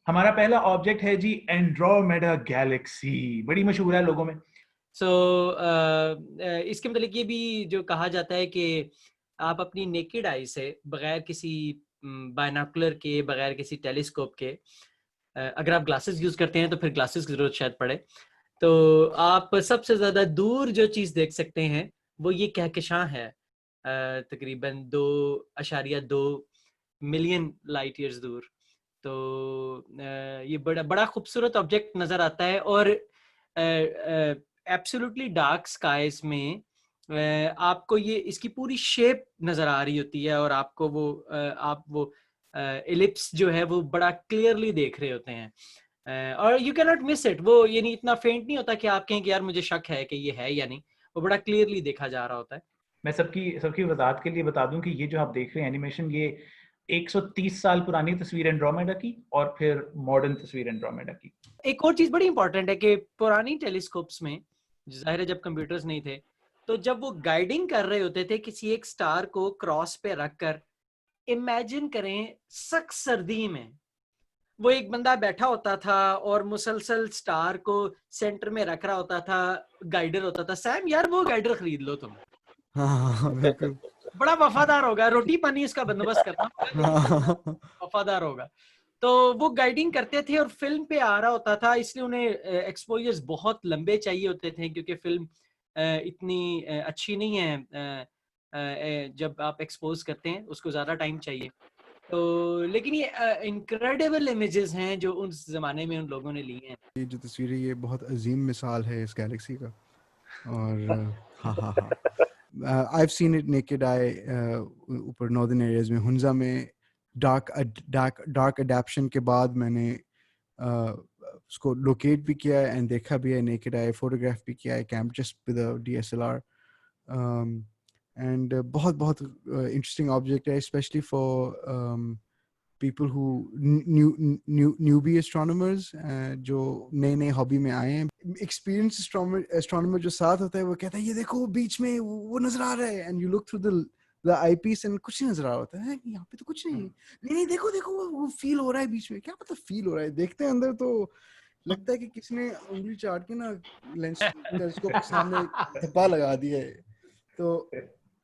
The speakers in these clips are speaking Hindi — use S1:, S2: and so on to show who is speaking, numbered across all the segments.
S1: हमारा पहला ऑब्जेक्ट है जी एंड्रोमेडा गैलेक्सी, बड़ी मशहूर है लोगों में।
S2: सो इसके मतलब ये भी जो कहा जाता है कि आप अपनी नेकेड आई से बगैर किसी बायनॉकुलर के, बगैर किसी टेलीस्कोप के, अगर आप ग्लासेस यूज करते हैं तो फिर ग्लासेस की जरूरत शायद पड़े, तो आप सबसे ज्यादा दूर जो चीज देख सकते हैं वो ये कहकशां है, तकरीबन 2.2 मिलियन लाइट ईयर्स दूर। तो ये बड़ा बड़ा खूबसूरत ऑब्जेक्ट नजर आता है, और एब्सोल्युटली डार्क स्काईज में आपको ये इसकी पूरी शेप नजर आ रही होती है, और आपको वो आप वो एलिप्स जो है वो बड़ा क्लियरली देख रहे होते हैं, और you can not miss it. वो ये नहीं, इतना फेंट नहीं होता कि आप कहें कि यार मुझे शक है कि ये है या नहीं, वो बड़ा क्लियरली देखा जा रहा होता है।
S1: मैं सबकी सबकी वजाहत के लिए बता दूं कि ये जो आप देख रहे हैं एनिमेशन, ये 130 साल पुरानी तस्वीर एंड्रोमेडा की और फिर मॉडर्न तस्वीर एंड्रोमेडा की।
S2: एक और चीज बड़ी इंपॉर्टेंट है कि पुरानी टेलीस्कोप्स में, जाहिर है जब कंप्यूटर्स नहीं थे, तो जब वो गाइडिंग कर रहे होते थे किसी एक स्टार को क्रॉस पे रखकर, इमेजिन करें सख्त सर्दी में वो एक बंदा बैठा होता था और मुसलसल स्टार को सेंटर में रख रहा होता था, गाइडर होता था। सैम यार वो गाइडर खरीद लो तुम।
S3: हाँ बिल्कुल।
S2: बड़ा वफादार होगा, रोटी पानी इसका बंदोबस्त करना,
S3: हाँ
S2: वफादार होगा। तो वो गाइडिंग करते थे और फिल्म पे आ रहा होता था, इसलिए उन्हें एक्सपोजर्स बहुत लंबे चाहिए होते थे, क्योंकि फिल्म इतनी अच्छी नहीं है, जब आप एक्सपोज करते हैं उसको ज्यादा टाइम चाहिए। तो लेकिन ये इनक्रेडिबल इमेजेस हैं जो उस जमाने में उन लोगों ने लिए हैं।
S3: ये जो तस्वीर है ये बहुत अजीम मिसाल है इस गैलेक्सी का। और हाँ हाँ हाँ, I've seen it naked eye ऊपर नॉर्दर्न एरियाज में, हुंजा में। डार्क अडैप्शन के बाद मैंने उसको लोकेट भी किया है एंड देखा भी है नेकेड आई, फोटोग्राफ भी किया है came just with a DSLR। And बहुत बहुत इंटरेस्टिंग ऑब्जेक्ट है, specially for people who newbie astronomers, जो नए नए हॉबी में आए हैं। एक्सपीरियंस एस्ट्रोनॉमर जो साथ होता है वो कहता है ये देखो बीच में वो नजर आ रहा है, and you look through the eyepiece and कुछ नहीं नजर आ रहा होता है, यहाँ पे तो कुछ नहीं है। नहीं नहीं देखो देखो वो फील हो रहा है बीच में। क्या पता फील हो रहा है, देखते हैं अंदर तो लगता है कि किसी ने उंगली चाट के ना लेंस टेलीस्कोप के सामने धब्बा लगा दिया है। तो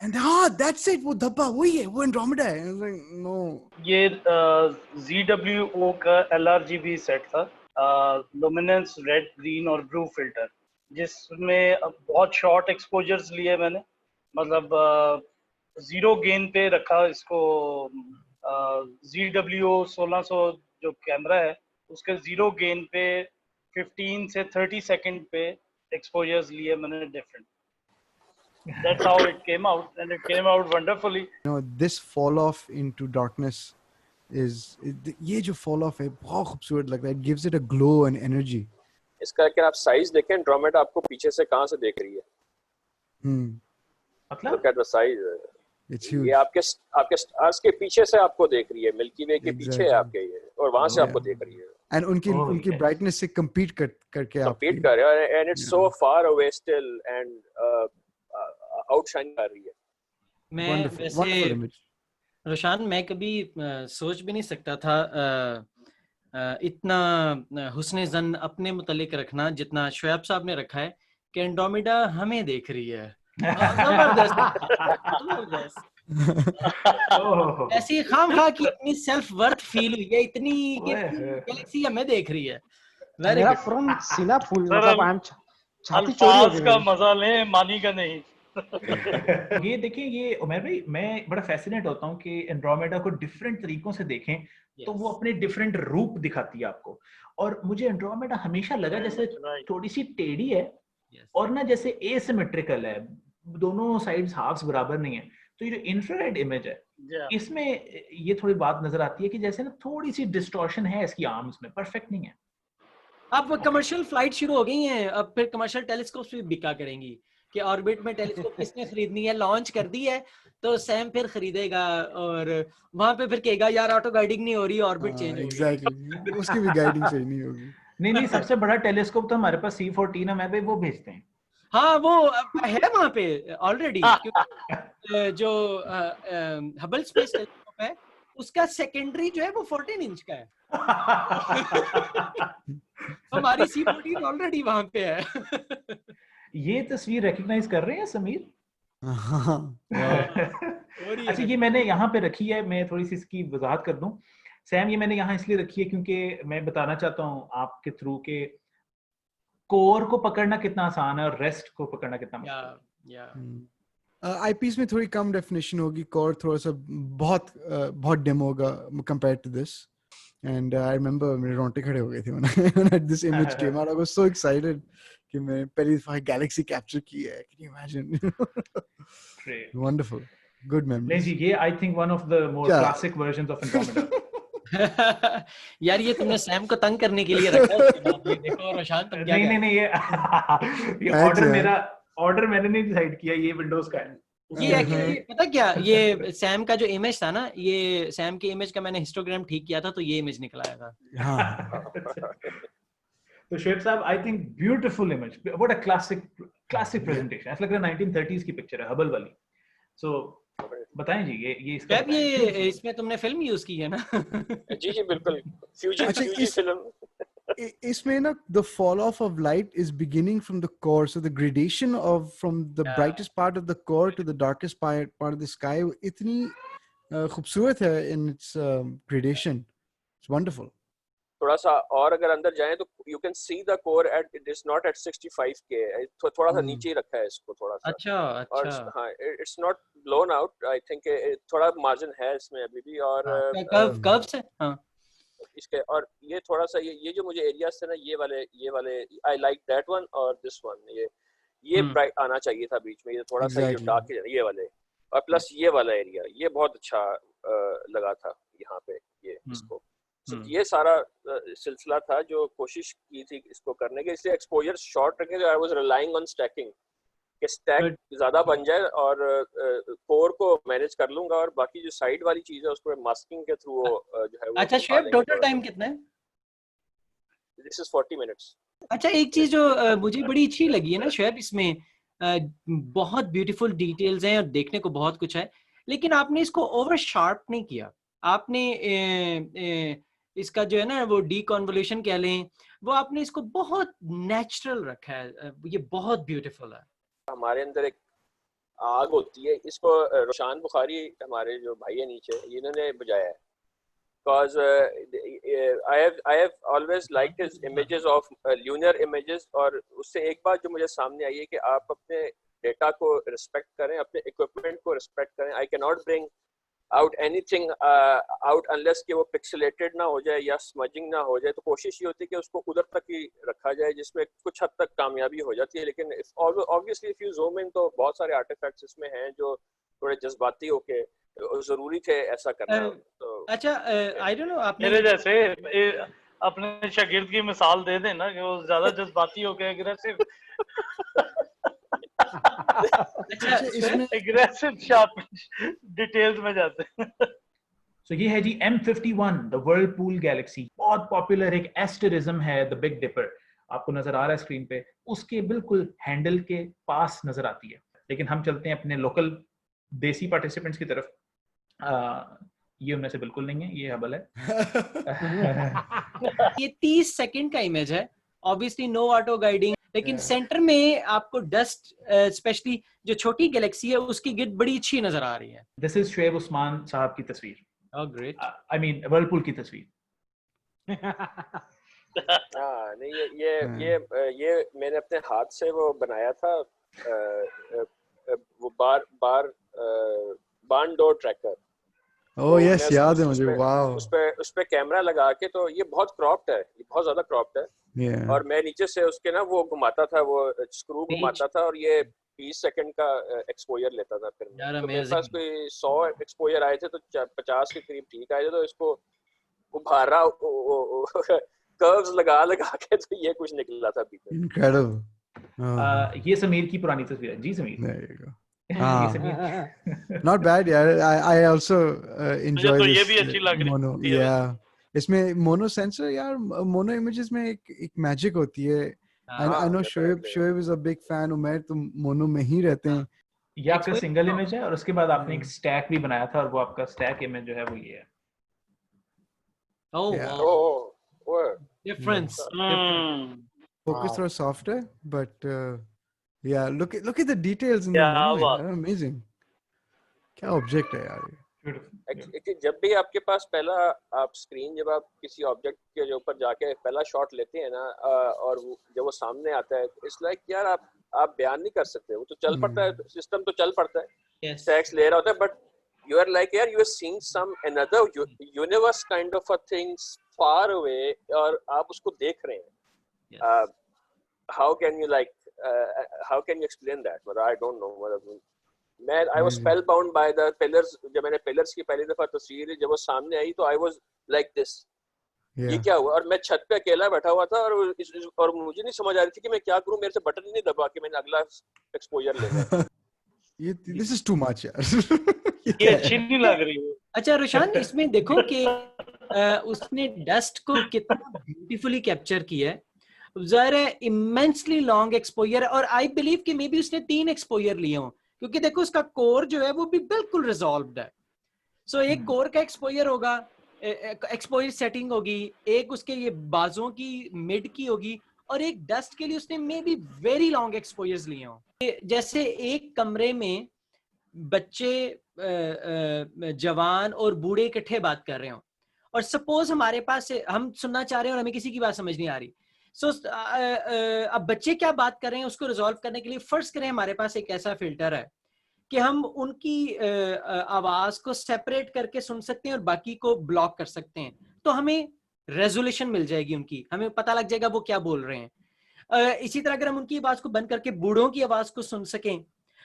S3: एंड हाँ दैट्स इट, वो धब्बा वही है, वो एंड्रोमेडा है। नो,
S4: ये ZWO का LRGB सेट था, लुमिनेंस रेड, ग्रीन और ब्लू फिल्टर, जिसमें बहुत शॉर्ट एक्सपोजर्स लिए मैंने, मतलब जीरो गेन पे रखा इसको। ZWO 1600 जो कैमरा है उसके जीरो गेन पे 15 से 30 सेकंड पे एक्सपोजर्स लिए मैंने different. That's how it came out, and it came out wonderfully.
S3: this fall off into darkness is, ये जो fall off है बहुत खूबसूरत लगता है। It gives it a glow and energy.
S5: इसका अगर आप साइज देखें, एंड्रोमेडा आपको पीछे से कहां से देख रही है?
S1: मतलब
S5: Look at the size.
S3: It's huge.
S5: ये आपके स्टार्स के पीछे से आपको देख रही है, मिल्की वे के पीछे है आपके ये, और वहां से आपको देख रही है।
S3: And उनकी brightness से compete करके
S5: compete कर रहा है, and it's so far away still, and outshine कर रही है।
S2: मैं वैसे रोशान, मैं कभी सोच भी नहीं सकता था इतना हुस्न ज़न अपने मुतालिक रखना जितना शोएब साहब ने रखा है कि एंड्रोमेडा हमें देख रही है। जबरदस्त। ऐसी खामखा की इतनी सेल्फ वर्थ फील हुई है, इतनी गैलेक्सी हमें देख रही है।
S6: मेरा फुरन सीना फूल, मतलब छाती चौड़ी हो गई।
S4: का मजा लें, मानी का नहीं।
S1: ये देखिए, ये उमर भाई, मैं बड़ा फैसिनेट होता हूँ कि एंड्रोमेडा को डिफरेंट तरीकों से देखें तो वो अपने डिफरेंट रूप दिखाती है आपको। और मुझे एंड्रोमेडा हमेशा लगा जैसे थोड़ी सी टेढ़ी है और ना जैसे एसिमेट्रिकल है, दोनों साइड्स हाफ्स बराबर नहीं है। तो ये जो इंफ्रारेड इमेज है इसमें ये थोड़ी बात नजर आती है कि जैसे ना थोड़ी सी डिस्टॉर्शन है इसकी आर्म्स में, परफेक्ट नहीं है।
S2: अब कमर्शियल फ्लाइट शुरू हो गई हैं, अब फिर कमर्शियल टेलीस्कोप्स भी बिका करेंगी कि ऑर्बिट में टेलीस्कोप किसने खरीदनी है, लॉन्च कर दी है तो सैम फिर खरीदेगा और वहां पे फिर कहेगा यार ऑटो गाइडिंग नहीं हो रही, ऑर्बिट चेंज हो गई।
S3: एग्जैक्टली, उसकी भी गाइडिंग सही नहीं होगी।
S1: नहीं, सबसे बड़ा टेलीस्कोप तो हमारे पास C14 है, मैं भी वो भेजते हैं।
S2: हाँ वो है वहां पे ऑलरेडी, जो हबल स्पेस टेलीस्कोप है उसका सेकेंडरी जो है वो 14 इंच का है। हमारी C14 ऑलरेडी वहां पे है।
S1: ये तस्वीर रिकॉग्नाइज कर रहे हैं समीर?
S2: और
S1: अच्छा, ये मैंने यहाँ पे रखी है, मैं थोड़ी सी इसकी वजाहत कर दूं। सैम, ये मैंने यहाँ इसलिए रखी है क्योंकि मैं बताना चाहता हूँ आपके थ्रू के कोर को पकड़ना कितना आसान है और रेस्ट को पकड़ना कितना मुश्किल है।
S3: आईपीस में थोड़ी कम डेफिनेशन होगी, कोर थोड़ा सा बहुत डिम होगा compare to this. And I remember मेरे रोंगटे खड़े हो गए थे when this image came out. I was so excited कि मैं पहली दफा गैलेक्सी कैप्चर की है. Can you imagine?
S1: Great.
S3: Wonderful. Good memories.
S1: नहीं जी, ये I think one of the more classic versions of Andromeda.
S2: यार ये तुमने सैम को तंग करने के लिए रखा है। ये देखो रोशान, तुम क्या
S1: नहीं ये ऑर्डर मैंने नहीं डिसाइड किया, ये विंडोज का है।
S2: ये एक्चुअली पता क्या, ये सैम का जो इमेज था ना, ये सैम के इमेज का मैंने हिस्टोग्राम ठीक किया था तो ये इमेज निकल आया था।
S3: हाँ।
S1: तो शुएब साहब, I think beautiful image, what a classic presentation. ऐसा लग रहा है 1930s की पिक्चर है, हबल वाली। सो बताएं जी, ये इसका
S2: ये इसमें तुमने फिल्म यूज की है ना?
S5: जी जी बिल्कुल, फ्यूजी फिल्म।
S3: इसमें ना the fall off of light is beginning from the core, so the gradation of from the brightest part of the core to the darkest part of the sky इतनी खूबसूरत है in its gradation. It's wonderful.
S5: थोड़ा सा और अगर अंदर जाएं तो you can see the core at it is not at 65K, थोड़ा सा नीचे ही रखा है इसको थोड़ा सा।
S2: अच्छा।
S5: और हाँ, it's not blown out, I think थोड़ा मार्जिन है इसमें अभी भी। और
S2: कर्व से हाँ
S5: इसके, और ये थोड़ा सा ये जो मुझे एरियाज थे ना, ये वाले I like that one और this one, ये ब्राइट आना चाहिए था बीच में, ये थोड़ा सा ये डार्क ये वाले, और प्लस ये वाला एरिया ये बहुत अच्छा लगा था यहाँ पे ये इसको। ये सारा सिलसिला था जो कोशिश की थी इसको करने के, इसलिए एक्सपोजर शॉर्ट रखे। I was relying on stacking कि स्टैक ज्यादा बन जाए और कोर को मैनेज कर लूंगा, और बाकी जो साइड वाली चीज है उसको मास्किंग के थ्रू जो है वो।
S2: अच्छा शेफ, टोटल टाइम कितना है?
S5: This is 40 minutes.
S2: अच्छा, एक चीज जो मुझे बड़ी अच्छी लगी है ना शेफ, इसमें बहुत ब्यूटीफुल डिटेल्स हैं और देखने को बहुत कुछ है, लेकिन आपने इसको ओवर शार्प नहीं किया। आपने इसका जो है ना वो डीकॉन्वोल्यूशन कह लें, वो आपने इसको बहुत नेचुरल रखा है। ये बहुत ब्यूटीफुल है। हमारे अंदर एक आग होती है, इसको रोशान बुखारी हमारे जो भाई है नीचे, इन्होंने बुझाया है। Because I have always liked his images of lunar images, और उससे एक बात जो मुझे सामने आई है कि आप अपने डेटा को रिस्पेक्ट करें, अपने इक्विपमेंट को रिस्पेक्ट करें। I cannot bring out anything out unless कि वो पिक्सेलेटेड ना हो जाए या स्मजिंग ना हो जाए। तो कोशिश ये होती है कि उसको उधर तक ही रखा जाए जिसमें कुछ हद तक कामयाबी हो जाती है। लेकिन obviously if you zoom in तो बहुत सारे आर्टिफैक्ट्स इसमें हैं जो थोड़े जज्बाती होके जरूरी थे ऐसा करना। तो अच्छा, आई डोंट नो, आपने
S4: मेरे जैसे अपने शागिर्द की मिसाल दे देना कि वो ज्यादा जज्बाती हो गए, एग्रेसिव एग्रेसिव शार्प डिटेल्स में जाते हैं।
S1: So ये है जी M51, द वर्लपूल गैलेक्सी। बहुत पॉपुलर एक एस्टेरिज्म है, द बिग डिपर। आपको नजर आ रहा है स्क्रीन पे, उसके बिल्कुल हैंडल के पास नजर आती है। लेकिन हम चलते हैं अपने लोकल देसी पार्टिसिपेंट्स की तरफ। ये उनमें से बिल्कुल नहीं है, ये हबल है।
S2: ये 30 सेकंड का इमेज है, ऑब्वियसली नो ऑटो गाइडिंग, लेकिन सेंटर में आपको डस्ट, स्पेशली जो छोटी गैलेक्सी है उसकी गिट बड़ी अच्छी नजर आ रही है।
S1: दिस इज शुएब उस्मान साहब की तस्वीर।
S2: Oh great.
S1: I mean Whirlpool की तस्वीर।
S5: हाँ नहीं, ये मैंने अपने हाथ से वो बनाया था, वो बार्न डोर ट्रैकर।
S3: ओह यस, याद है मुझे। वाओ,
S5: उस पे कैमरा लगा के, तो ये बहुत क्रॉप्ड है, ये बहुत ज्यादा क्रॉप्ड है। और मैं नीचे से उसके ना वो घुमाता था, वो स्क्रू घुमाता था, और ये 20 सेकंड का एक्सपोजर लेता था। फिर तो मेरे पास कोई 100 एक्सपोजर आए थे तो 50 के करीब ठीक आए थे, तो इसको उभारा कर्व्स लगा के तो ये कुछ निकला था पीछे।
S3: इनक्रेडिबल।
S1: ये समीर की पुरानी तस्वीर है जी। Sameer
S3: Not bad, yeah. I also enjoy
S4: तो
S3: this.
S4: ये भी अच्छी लग रही
S3: mono,
S4: है।
S3: yeah. इसमें मोनो सेंसर, यार मोनो इमेजेस में एक मैजिक होती है। I know Shoaib is a big fan। Umar तुम मोनो में ही रहते हैं।
S1: ये आपका सिंगल इमेज है, और उसके बाद आपने एक स्टैक भी बनाया था, और वो आपका स्टैक इमेज जो है वो ये है।
S2: Oh,
S3: Yeah.
S2: wow.
S5: Oh, oh.
S2: Difference.
S3: Focus
S6: Wow.
S3: थोड़ा soft है, but yeah, look at the details in the
S4: क्या
S3: mono
S4: बात।
S3: यार, amazing. क्या object है यार ये?
S5: Actually, जब भी आपके पास पहला आप स्क्रीन, जब आप किसी ऑब्जेक्ट के ऊपर जाके पहला शॉट लेते हैं ना, और जब वो सामने आता है, इट्स लाइक यार आप बयान नहीं कर सकते, वो तो चल पड़ता है, सिस्टम तो चल पड़ता है,
S2: Yes.
S5: टैक्स ले रहा होता है, बट you are like यार, you are seeing some another universe kind of a things far away, और आप उसको देख रहे हैं.
S2: Yes.
S5: How can you like how can you explain that? But I don't know. मैं I was spellbound by the pillars. जब मैंने pillars की पहली दफा तस्वीर ली, जब वो सामने आई तो I was like this. ये क्या हुआ? और मैं छत पे अकेला बैठा हुआ था, और मुझे नहीं समझ आ रही थी कि मैं क्या करूं, मेरे से बटन ही नहीं दबा कि मैंने अगला एक्सपोजर लेना.
S3: This is too much यार.
S4: ये अच्छी नहीं लग रही है.
S2: अच्छा रोशान, इसमें देखो कि उसने डस्ट को कितना ब्यूटीफुली कैप्चर किया है. ज़ाहिर है इमेंसली लॉन्ग एक्सपोजर, और आई बिलीव कि मे बी उसने 3 एक्सपोजर लिए हों, क्योंकि देखो उसका कोर जो है वो भी बिल्कुल रिजॉल्व्ड है. सो एक कोर का एक्सपोजर होगा, एक्सपोजर सेटिंग होगी, एक उसके ये बाजों की मिड की होगी, और एक डस्ट के लिए उसने may be very long exposures लिए हों. जैसे एक कमरे में बच्चे, जवान और बूढ़े इकट्ठे बात कर रहे हो, और सपोज हमारे पास हम सुनना चाह रहे हैं और हमें किसी की बात समझ नहीं आ रही. अब बच्चे क्या बात कर रहे हैं उसको रिजॉल्व करने के लिए फर्स्ट करें हमारे पास एक ऐसा फिल्टर है कि हम उनकी आवाज को सेपरेट करके सुन सकते हैं और बाकी को ब्लॉक कर सकते हैं. तो हमें रेजोल्यूशन मिल जाएगी उनकी, हमें पता लग जाएगा वो क्या बोल रहे हैं. इसी तरह अगर हम उनकी आवाज को बंद करके बूढ़ों की आवाज को सुन सकें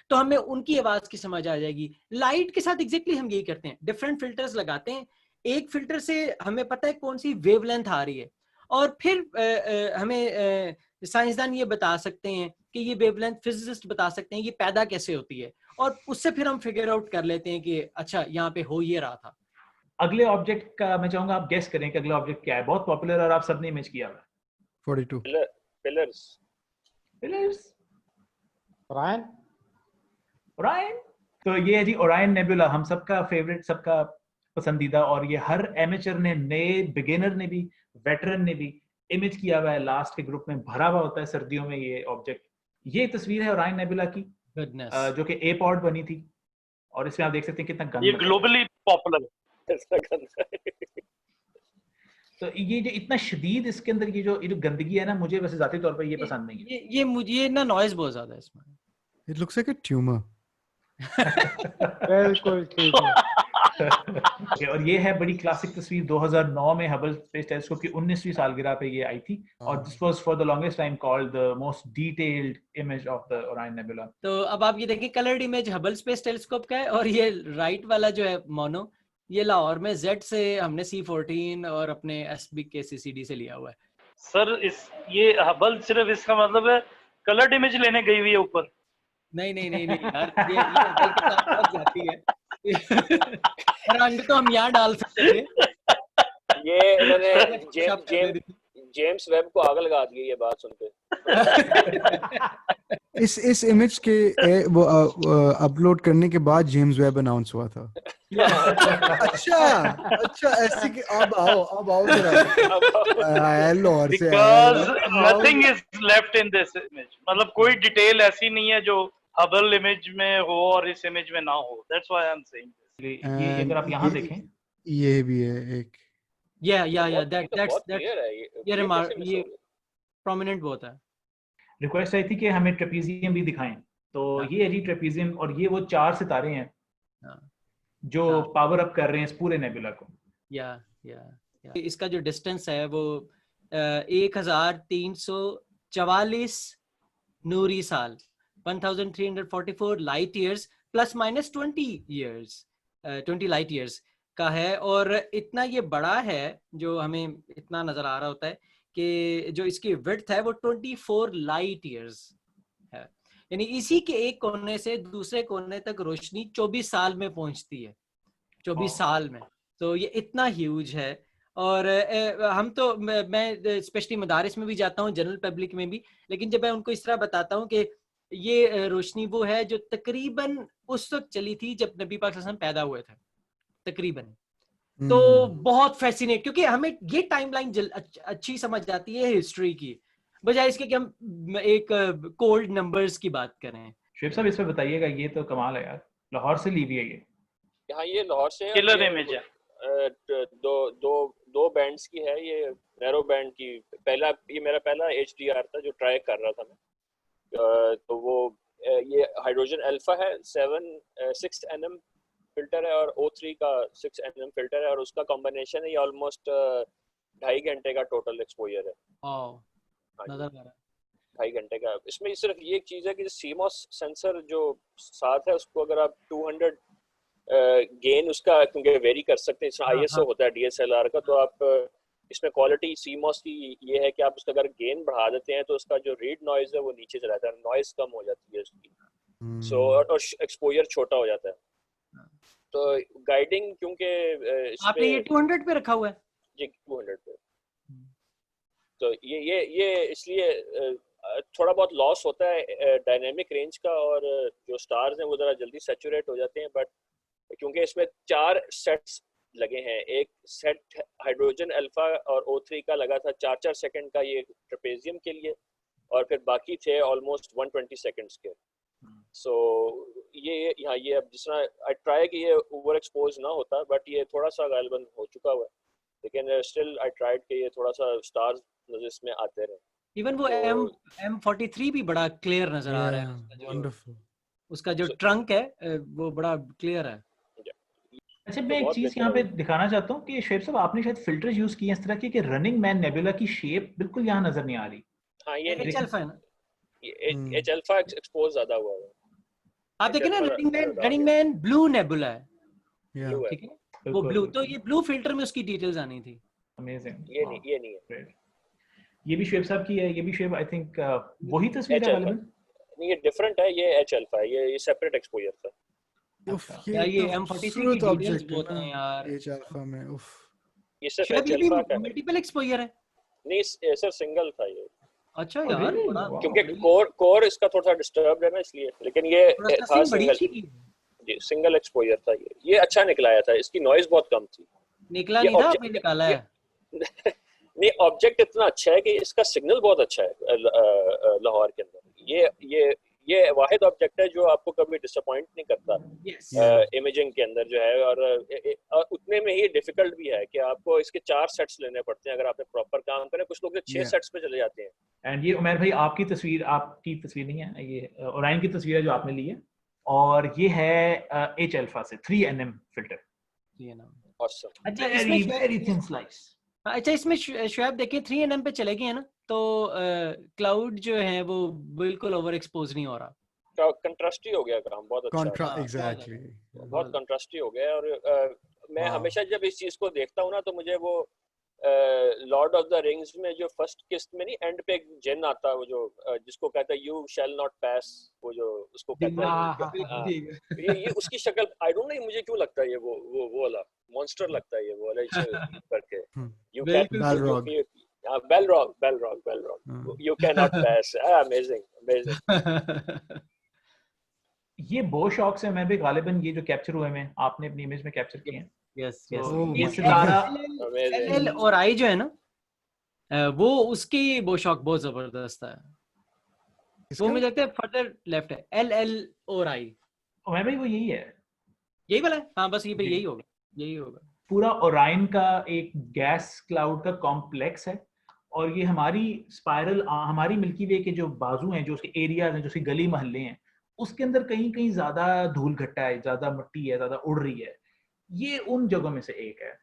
S2: तो हमें उनकी आवाज की समझ आ जाएगी. लाइट के साथ एग्जैक्टली हम यही करते हैं, डिफरेंट फिल्टर्स लगाते हैं. एक फिल्टर से हमें पता है कौन सी वेवलेंथ आ रही है, और फिर हमें साइंसदान ये बता सकते हैं कि ये वेवलेंथ, फिजिसिस्ट बता सकते हैं ये पैदा कैसे होती है, और उससे फिर हम फिगर आउट कर लेते हैं कि अच्छा यहाँ पे हो ये रहा था.
S1: अगले ऑब्जेक्ट का मैं चाहूंगा आप गेस करें कि अगला ऑब्जेक्ट क्या है. बहुत पॉपुलर और आप सबने इमेज किया हुआ है.
S3: 42.
S1: पिलर्स.
S6: ओरायन.
S1: तो ये है जी ओरायन नेबुला, हम सबका फेवरेट, सबका पसंदीदा, और ये हर एमेचर ने, नए बिगिनर ने भी, वेटरन ने भी इमेज किया हुआ है. लास्ट के ग्रुप में भरा हुआ होता है सर्दियों में ये ऑब्जेक्ट. ये तस्वीर है ओरायन नेबुला की, जो कि ए पॉड बनी थी, और इसमें आप देख सकते हैं कितना गंदा,
S4: ये ग्लोबली पॉपुलर है.
S1: तो ये जो इतना शदीद इसके अंदर ये जो गंदगी है ना, मुझे वैसे जाती तौर पर ये पसंद नहीं है.
S2: ये मुझे ना नॉइज बहुत ज्यादा है इसमें.
S3: It looks like a tumor.
S6: बिल्कुल ठीक है.
S1: Okay, और ये है बड़ी क्लासिक तस्वीर 2009 में हबल स्पेस टेलीस्कोप की 19वीं सालगिरह पे ये आई थी, और this was for the longest time called the most detailed image of the Orion nebula.
S2: तो अब आप ये देखिए, coloured image Hubble space telescope का है, और ये राइट वाला जो है मोनो, ये लाहौर में जेड से हमने C14 और अपने SB के CCD से लिया हुआ है.
S4: सर ये हबल सिर्फ इसका मतलब है कलर्ड इमेज लेने गई हुई है ऊपर.
S2: नहीं यार, ये हबल के साथ साथ जाती है. रंग तो हम यहाँ डाल सकते थे.
S5: ये इन्होंने जेम्स वेब को आग लगा दी ये बात सुनते.
S3: इस इमेज के वो अपलोड करने के बाद जेम्स वेब अनाउंस हुआ था. अच्छा ऐसे कि अब आओ जरा लाहौर से.
S4: Because nothing is left in this image. मतलब कोई डिटेल ऐसी नहीं है जो हबल इमेज में हो और इस इमेज में ना हो. That's why I'm saying this.
S1: ये अगर आप यहाँ देखें,
S3: ये भी है एक.
S2: ये प्रोमिनेंट बहुत है.
S1: रिक्वेस्ट आई थी कि हमें ट्रेपीजियम भी दिखाएं, तो ये है जी ट्रेपीजियम, और ये वो 4 सितारे हैं जो पावर अप कर रहे हैं इस पूरे नेबुला को.
S2: इसका जो डिस्टेंस है वो 1344 नूरी साल, 1344 light years plus minus 20 light years का है. और इतना ये बड़ा है जो हमें इतना नजर आ रहा होता है कि जो इसकी विड्थ है वो 24 लाइट ईयर्स है. यानी इसी के एक कोने से दूसरे कोने तक रोशनी 24 साल में पहुंचती है. 24 साल में. तो ये इतना ह्यूज है. और हम तो मैं स्पेशली मदारिस में भी जाता हूँ, जनरल पब्लिक में भी, लेकिन जब मैं उनको इस तरह बताता हूँ कि ये रोशनी वो है जो तकरीबन उस वक्त चली थी जब नबी पाक सल्लल्लाहु अलैहि वसल्लम पैदा हुए थे, तकरीबन. तो बहुत फैसिनेट, क्योंकि हमें ये टाइमलाइन अच्छी समझ आती है हिस्ट्री की, बजाय इसके कि हम एक कोल्ड नंबर्स की बात करें।
S1: शुएब साहब इस पे बताइएगा, ये तो कमाल है यार, लाहौर से ली हुई है ये।
S5: हाँ ये लाहौर से
S4: किलर इमेज है।
S5: दो बैंड्स की है ये, नैरो बैंड की। ये मेरा पहला HDR था जो ट्राई कर रहा था मैं। तो वो ये हाइड्रोजन अल्फा है, 6 nm फिल्टर है और O3 का 6 nm फिल्टर है, और उसका कॉम्बिनेशन है ये ऑलमोस्ट 2.5 घंटे का टोटल एक्सपोजर है।
S2: नजर आ रहा है
S5: 2.5 घंटे का। इसमें सिर्फ ये एक चीज़ है कि CMOS सेंसर जो साथ है उसको अगर आप 200 गेन उसका क्योंकि वेरी कर सकते हैं, इसमें ISO होता है DSLR का, तो आप इसमें क्वालिटी CMOS की ये है कि आप उसका अगर गेन बढ़ा देते हैं तो उसका जो रीड नॉइज है वो नीचे चला जाता है, नॉइज कम हो जाती है उसकी। सो और एक्सपोजर छोटा हो जाता है। तो गाइडिंग क्योंकि
S2: आपने ये 200 पे रखा हुआ है
S5: जी, 200 पे। तो ये इसलिए थोड़ा बहुत लॉस होता है डायनेमिक रेंज का, और जो स्टार्स हैं वो ज़रा जल्दी सैचुरेट हो जाते हैं, बट क्योंकि इसमें 4 सेट्स लगे हैं, एक सेट हाइड्रोजन अल्फा और O3 का लगा था 4-4 सेकंड का ये ट्रेपेजियम के लिए, और फिर बाकी थे ऑलमोस्ट 120 सेकंड्स के। सो ये यहाँ ये अब जिस तरह आई ट्राई कि ये ओवर एक्सपोज ना होता, बट ये थोड़ा सा गालिबन हो चुका हुआ है, लेकिन स्टिल आई ट्राइड कि ये थोड़ा सा स्टार्स नजर में आते रहे।
S2: इवन वो M43 भी बड़ा क्लियर नजर आ रहा है, उसका जो ट्रंक है वो बड़ा क्लियर है।
S1: अच्छा मैं एक चीज यहाँ पे दिखाना चाहता हूँ कि शुएब साहब आपने शायद फिल्टर्स यूज किए इस तरह की कि रनिंग मैन नेबुला की शेप बिल्कुल यहाँ नजर नहीं आ रही।
S5: हाँ ये
S2: H अल्फा है ना,
S5: H अल्फा एक्सपोज ज्यादा हुआ है।
S2: आप देखें ना, रनिंग मैन ब्लू नेबुला है, ठीक है वो ब्लू, तो ये ब्लू फिल्टर में उसकी डिटेल्स आनी थी।
S1: अमेजिंग।
S5: ये नहीं है।
S1: ये भी शुएब साहब की है, ये भी शुएब आई थिंक वही तस्वीर है गालिबन।
S5: नहीं ये डिफरेंट है, ये H अल्फा है, ये सेपरेट एक्सपोजर था।
S2: यार ये M43 की डिटेल्स बहुत हैं यार
S3: H अल्फा में। उफ
S5: ये सिर्फ H अल्फा का
S2: मल्टीपल एक्सपोजर है।
S5: नहीं सर सिंगल था ये।
S2: अच्छा यार
S5: क्योंकि कोर इसका थोड़ा डिस्टर्ब है ना इसलिए, लेकिन ये था सिंगल एक्सपोजर था। ये अच्छा निकलाया था, इसकी नॉइज बहुत कम थी।
S2: निकला नहीं था, आपने निकाला है।
S5: नहीं ऑब्जेक्ट इतना अच्छा है कि इसका सिग्नल बहुत अच्छा है लाहौर के अंदर। ये वाहिद ऑब्जेक्ट है जो आपको कभी डिसअपॉइंट नहीं करता इमेजिंग के अंदर जो है, और उतने में ही डिफिकल्ट भी है कि आपको इसके 4 सेट्स लेने पड़ते हैं अगर आपने प्रॉपर काम करें। कुछ लोग 6 सेट्स पे चले जाते हैं।
S1: एंड ये उमर भाई आपकी तस्वीर नहीं है, ये ओराइन की तस्वीर है जो आपने ली है, और ये है H अल्फा से 3 nm फिल्टर।
S2: अच्छा इसमें वेरी थिन स्लाइस। अच्छा इसमें शुएब देखिए 3 nm पे चले गए हैं ना, तो क्लाउड जो है वो बिल्कुल ओवर एक्सपोज नहीं हो रहा,
S5: कंट्रास्टी हो गया काम, बहुत अच्छा
S3: एग्जैक्टली
S5: बहुत कंट्रास्टी हो गया। और मैं हमेशा जब इस चीज को देखता हूँ ना तो मुझे वो लॉर्ड ऑफ द रिंग्स में जो फर्स्ट किस्त में नहीं एंड पे एक जिन आता है वो जो जिसको कहता है यू शैल नॉट पास, वो जो उसको कहता है ये उसकी शक्ल आई डोंट नो मुझे क्यों लगता है ये वो वाला मॉन्स्टर लगता है ये वो वाला करके you can Balrog you cannot pass। amazing
S1: ये बहुत शौक से मैं भी गालिबन ये जो कैप्चर हुए हैं आपने अपनी इमेज में कैप्चर किए हैं।
S2: यस
S1: ये सितारा
S2: एल और आई जो है ना वो उसकी वो शौक बहुत जबरदस्त है, वो मुझे लगता है फर्दर लेफ्ट है एल और आई।
S1: मैं भाई वो यही है,
S2: यही वाला है। हाँ बस यही होगा।
S1: पूरा ओराइन का एक गैस क्लाउड का कॉम्प्लेक्स है, और ये हमारी स्पाइरल हमारी मिल्की वे के जो बाजू हैं, जो उसके एरियाज हैं, जो उसके गली मोहल्ले हैं, उसके अंदर कहीं कहीं ज्यादा धूल घट्टा है, ज्यादा मिट्टी है, ज्यादा उड़ रही है। ये उन जगहों में से एक है।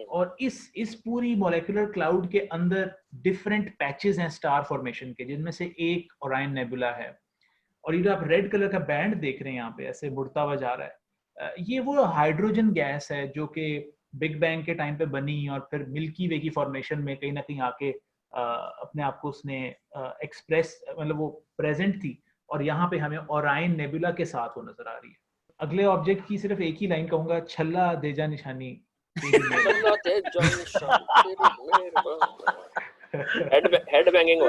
S1: और इस पूरी मॉलिक्यूलर क्लाउड के अंदर डिफरेंट पैचेस हैं स्टार फॉर्मेशन के, जिनमें से एक ओराइन नेबुला है। और ये जो आप रेड कलर का बैंड देख रहे हैं यहाँ पे ऐसे मुड़ता हुआ जा रहा है, ये वो हाइड्रोजन गैस है जो कि बिग बैंग के टाइम पे बनी और फिर मिल्की वे की फॉर्मेशन में कहीं ना कहीं आके अपने आप को उसने एक्सप्रेस, मतलब वो प्रेजेंट थी, और यहाँ पे हमें ओराइन नेबुला के साथ वो नजर आ रही है। अगले ऑब्जेक्ट की सिर्फ एक ही लाइन कहूंगा, छल्ला देजा निशानी
S5: हेड बैंगिंग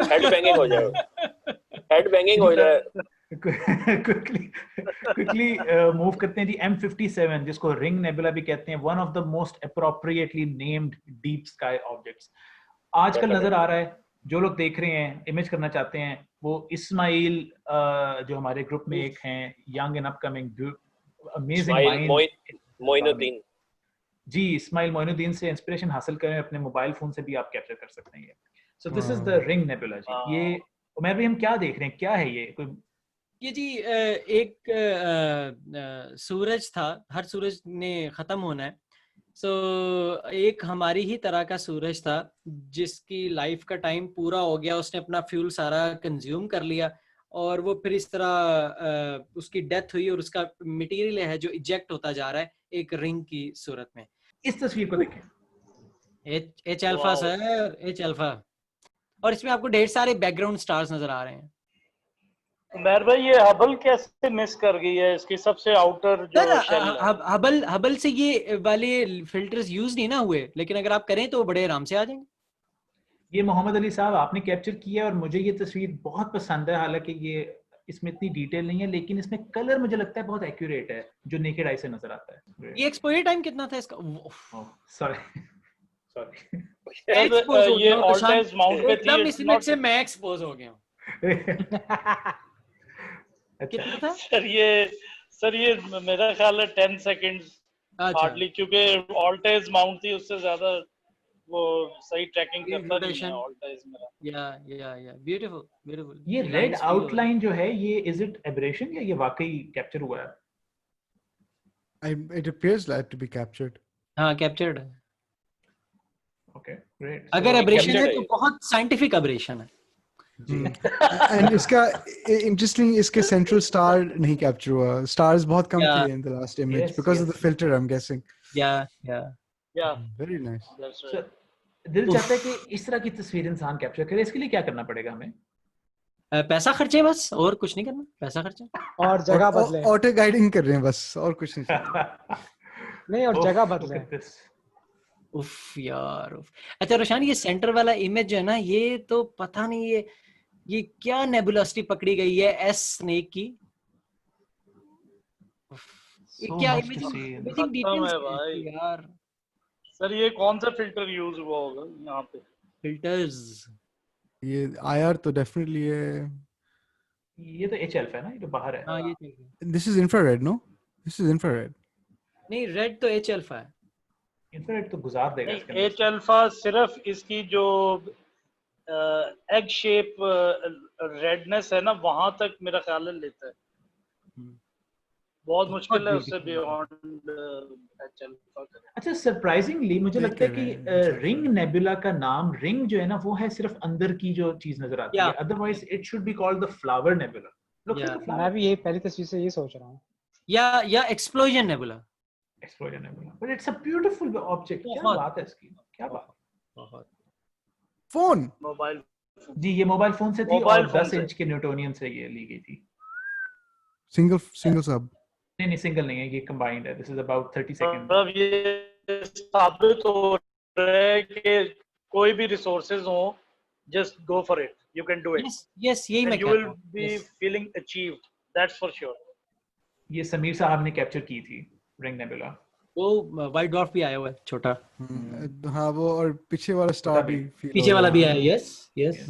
S5: हो जाए
S1: क्विकली मूव करते हैं जी M57 जिसको रिंग नेबुला भी कहते हैं, one of the most appropriately named deep sky objects. आजकल नजर आ रहा है, जो लोग देख रहे हैं, इमेज करना चाहते हैं, वो इस्माइल जो हमारे ग्रुप में एक हैं, young and upcoming amazing mind,
S5: Moinuddin
S1: ji, Ismail Moinuddin से इंस्पिरेशन हासिल करें, अपने मोबाइल फोन से भी आप कैप्चर कर सकते हैं। So this is the ring nebula जी। ये उमर भाई हम क्या देख रहे हैं, क्या है ये? कोई
S2: ये जी एक सूरज था, हर सूरज ने खत्म होना है। सो एक हमारी ही तरह का सूरज था जिसकी लाइफ का टाइम पूरा हो गया, उसने अपना फ्यूल सारा कंज्यूम कर लिया और वो फिर इस तरह उसकी डेथ हुई और उसका मटेरियल है जो इजेक्ट होता जा रहा है एक रिंग की सूरत में।
S1: इस तस्वीर को देखें,
S2: H alpha sir, H alpha, और इसमें आपको ढेर सारे बैकग्राउंड स्टार्स नजर आ रहे हैं।
S4: उमर भाई ये हबल कैसे मिस कर गई है इसकी सबसे आउटर जो शेल है?
S2: हबल से ये वाले फिल्टर्स यूज नहीं ना हुए, लेकिन अगर आप करें तो बड़े आराम से आ जाएंगे।
S1: ये मोहम्मद अली साहब आपने कैप्चर किया और मुझे ये तस्वीर बहुत पसंद है। हालांकि ये इसमें इतनी डिटेल नहीं है, लेकिन इसमें कलर मुझे लगता है बहुत एक्यूरेट है, जो नेकेड आई से नजर आता है।
S2: ये एक्सपोजर टाइम कितना था इसका?
S1: सॉरी सॉरी,
S4: ये ऑल्टाइज माउंट पे थी,
S2: इस इमेज से मैं एक्सपोज हो गया हूं। कितना था
S4: सर ये मेरा ख्याल है 10 सेकंड्स हार्डली, क्योंकि ऑल्टाइज माउंट थी, उससे ज्यादा वो सही ट्रैकिंग करता नहीं है ऑल्टाइज मेरा।
S2: या ब्यूटीफुल।
S1: ये रेड आउटलाइन जो है, ये इज इट एब्रेशन या ये वाकई कैप्चर हुआ है?
S3: It appears like to be captured.
S2: हाँ, कैप्चर्ड है।
S1: Okay, great.
S2: अगर एब्रेशन है तो बहुत साइंटिफिक एब्रेशन है।
S3: And इसका interesting, इसके central star नहीं capture हुआ, stars बहुत कम थे in the last image because of the filter, I'm guessing.
S2: Yeah.
S3: Very nice.
S1: So, दिल चाहता है कि इस तरह की तस्वीर इंसान कैप्चर करे, इसके लिए क्या करना पड़ेगा हमें?
S2: पैसा खर्चे, बस और कुछ नहीं करना, पैसा खर्चे
S6: और जगह बदले।
S3: ऑटो गाइडिंग कर रहे हैं बस, और कुछ नहीं।
S6: नहीं, और जगह बदले।
S2: उफ यार उफ। अच्छा रोशान, ये सेंटर वाला इमेज जो है ना, ये तो पता नहीं ये क्या नेबुलसिटी पकड़ी गई है एस स्नेक की। ये क्या इमेजिंग डिटेल्स यार।
S4: सर ये कौन सा फिल्टर यूज हुआ होगा यहाँ पे?
S2: फिल्टर्स
S3: ये IR तो डेफिनेटली है।
S1: ये तो एच अल्फा है ना, ये तो बाहर है।
S2: हाँ, ये
S3: this is infrared, no? This is infrared.
S2: नहीं, रेड तो एच अल्फा है।
S1: इंफ्रारेड तो गुजार देगा इसके अंदर।
S4: एच अल्फा सिर्फ इसकी जो एग शेप रेडनेस है ना, वहां तक मेरा ख्याल है लेता है। बहुत मुश्किल है उससे बियॉन्ड एच अल्फा।
S1: अच्छा, सरप्राइजिंगली मुझे लगता है कि रिंग नेबुला का नाम, रिंग जो है ना, वो है सिर्फ अंदर की जो चीज नजर आती है, otherwise it should be called the flower nebula.
S6: मैं भी ये पहली तस्वीर से ये सोच रहा हूँ।
S2: या explosion nebula.
S1: Explosion nebula, but it's a beautiful object. क्या बात है इसकी, क्या बात।
S2: बहुत।
S3: फोन,
S4: मोबाइल
S1: जी, ये मोबाइल फोन से थी और 10 इंच के न्यूटोनियन से ये ली गई थी।
S3: सिंगल सब?
S1: नहीं, सिंगल नहीं है, ये कंबाइंड है। This is about 30 second.
S4: अब ये साबित हो रहा है कि कोई भी रिसोर्सेज हो, just go for it, you can do it.
S2: Yes, यही मैं
S4: you will be feeling achieved, that's for sure.
S1: ये समीर साहब ने कैप्चर की थी रिंग नेबुला।
S2: वो व्हाइट डॉर्फ भी आया हुआ है छोटा।
S3: हाँ, वो और पीछे वाला स्टार भी,
S2: पीछे वाला भी आया। यस।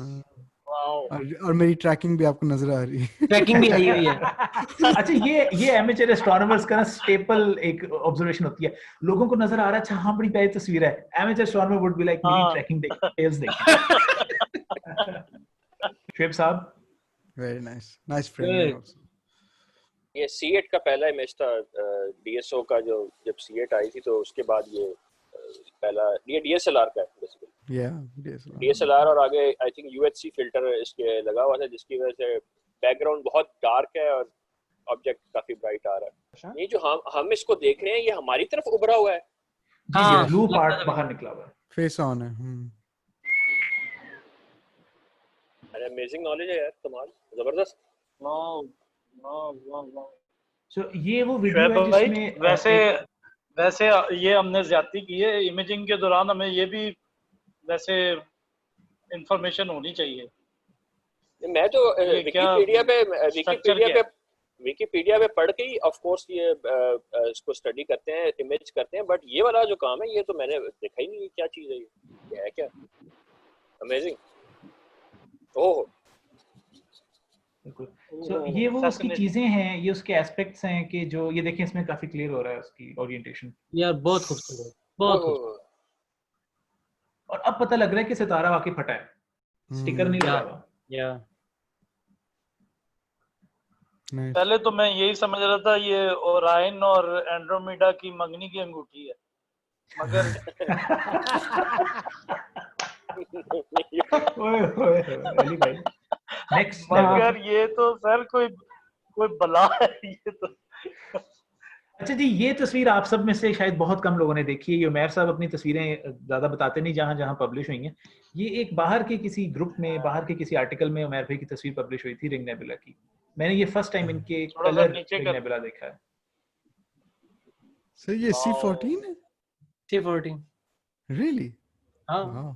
S3: और मेरी ट्रैकिंग भी आपको नजर आ रही है।
S2: ट्रैकिंग भी आई हुई है।
S1: अच्छा, ये एमेचर एस्ट्रोनॉमर्स का ना स्टेपल एक ऑब्जर्वेशन होती है, लोगों को नजर आ रहा है, अच्छा हाँ बड़ी प्यारी तस्वीर है, amateur astronomer would be like मेरी ट्रैकिंग डिटेल्स देखिए। शुएब साहब,
S3: वेरी नाइस फ्रेम।
S5: ये C8 का पहला इमेज था DSO का, जो जब C8 आई थी तो उसके बाद ये पहला, ये DSLR का है बेसिकली। DSLR और आगे आई थिंक UHC फिल्टर इसके लगा हुआ था, जिसकी वजह से बैकग्राउंड बहुत डार्क है और ऑब्जेक्ट काफी ब्राइट आ रहा है। ये जो हम इसको देख रहे हैं, ये हमारी तरफ उभरा हुआ है।
S1: हाँ, ब्लू पार्ट बाहर निकला हुआ है,
S3: फेस ऑन है।
S5: अरे अमेजिंग नॉलेज है यार, कमाल, जबरदस्त।
S1: So, ये वो वीडियो है जिसमें
S4: वैसे ये हमने ज्यादती की है। इमेजिंग के दौरान हमें ये भी वैसे इंफॉर्मेशन होनी चाहिए।
S5: मैं तो
S4: ये क्या
S5: विकिपीडिया पे विकिपीडिया पे पढ़ के ही ऑफ कोर्स ये इसको स्टडी करते हैं, इमेज करते हैं, बट ये वाला जो काम है ये तो मैंने देखा ही नहीं, क्या चीज है ये है क्या? अमेजिंग। ओह
S1: सो ये वो उसकी चीजें हैं, ये उसके एस्पेक्ट्स हैं कि जो ये देखें इसमें काफी क्लियर हो रहा है उसकी ओरिएंटेशन
S2: यार बहुत खूबसूरत, बहुत खूबसूरत।
S1: और अब पता लग रहा है कि सितारा वाकई फटा है, स्टिकर नहीं लगा हुआ।
S2: या
S4: पहले तो मैं यही समझ रहा था ये ओरायन और एंड्रोमेडा की मंगनी की अंगूठी है, मगर
S1: अली भाई नेक्स्ट
S4: मगर ये तो सर कोई बला है ये तो।
S1: अच्छा जी, ये तस्वीर आप सब में से शायद बहुत कम लोगों ने देखी है। ये उमैर साहब अपनी तस्वीरें ज्यादा बताते नहीं जहां जहां पब्लिश हुई हैं। ये एक बाहर के किसी ग्रुप में, बाहर के किसी आर्टिकल में उमैर भाई की तस्वीर पब्लिश हुई थी रिंग नेबुला की। मैंने ये फर्स्ट टाइम इनके कलर रिंग नेबुला देखा है।
S3: सर ये C14 है?
S2: C14
S3: Really?
S2: हाँ।
S3: Wow.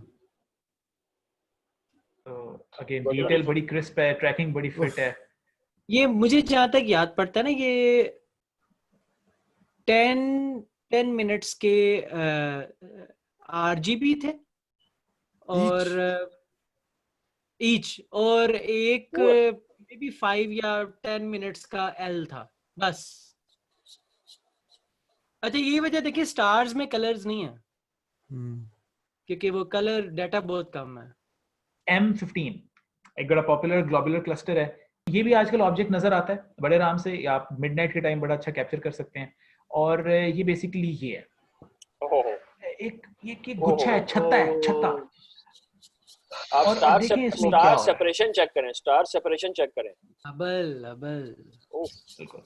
S1: तो अगेन डिटेल बड़ी क्रिस्प है, ट्रैकिंग बड़ी फिट है।
S2: ये मुझे जहां तक याद पड़ता है ना, ये 10 मिनट्स के RGB थे और ईच, और एक मे बी 5 या 10 मिनट्स का L था बस। अच्छा ये वजह देखिए स्टार्स में कलर्स नहीं है, क्योंकि वो कलर डाटा बहुत कम है।
S1: M15 एक बड़ा पॉपुलर ग्लोबुलर क्लस्टर है। ये भी आजकल ऑब्जेक्ट नजर आता है बड़े आराम से, आप मिडनाइट के टाइम बड़ा अच्छा कैप्चर कर सकते हैं। और ये बेसिकली ये है, एक गुच्छा है, छत्ता है, छत्ता।
S5: आप स्टार सेपरेशन चेक करें, स्टार सेपरेशन चेक करें।
S2: अबल
S1: बिल्कुल।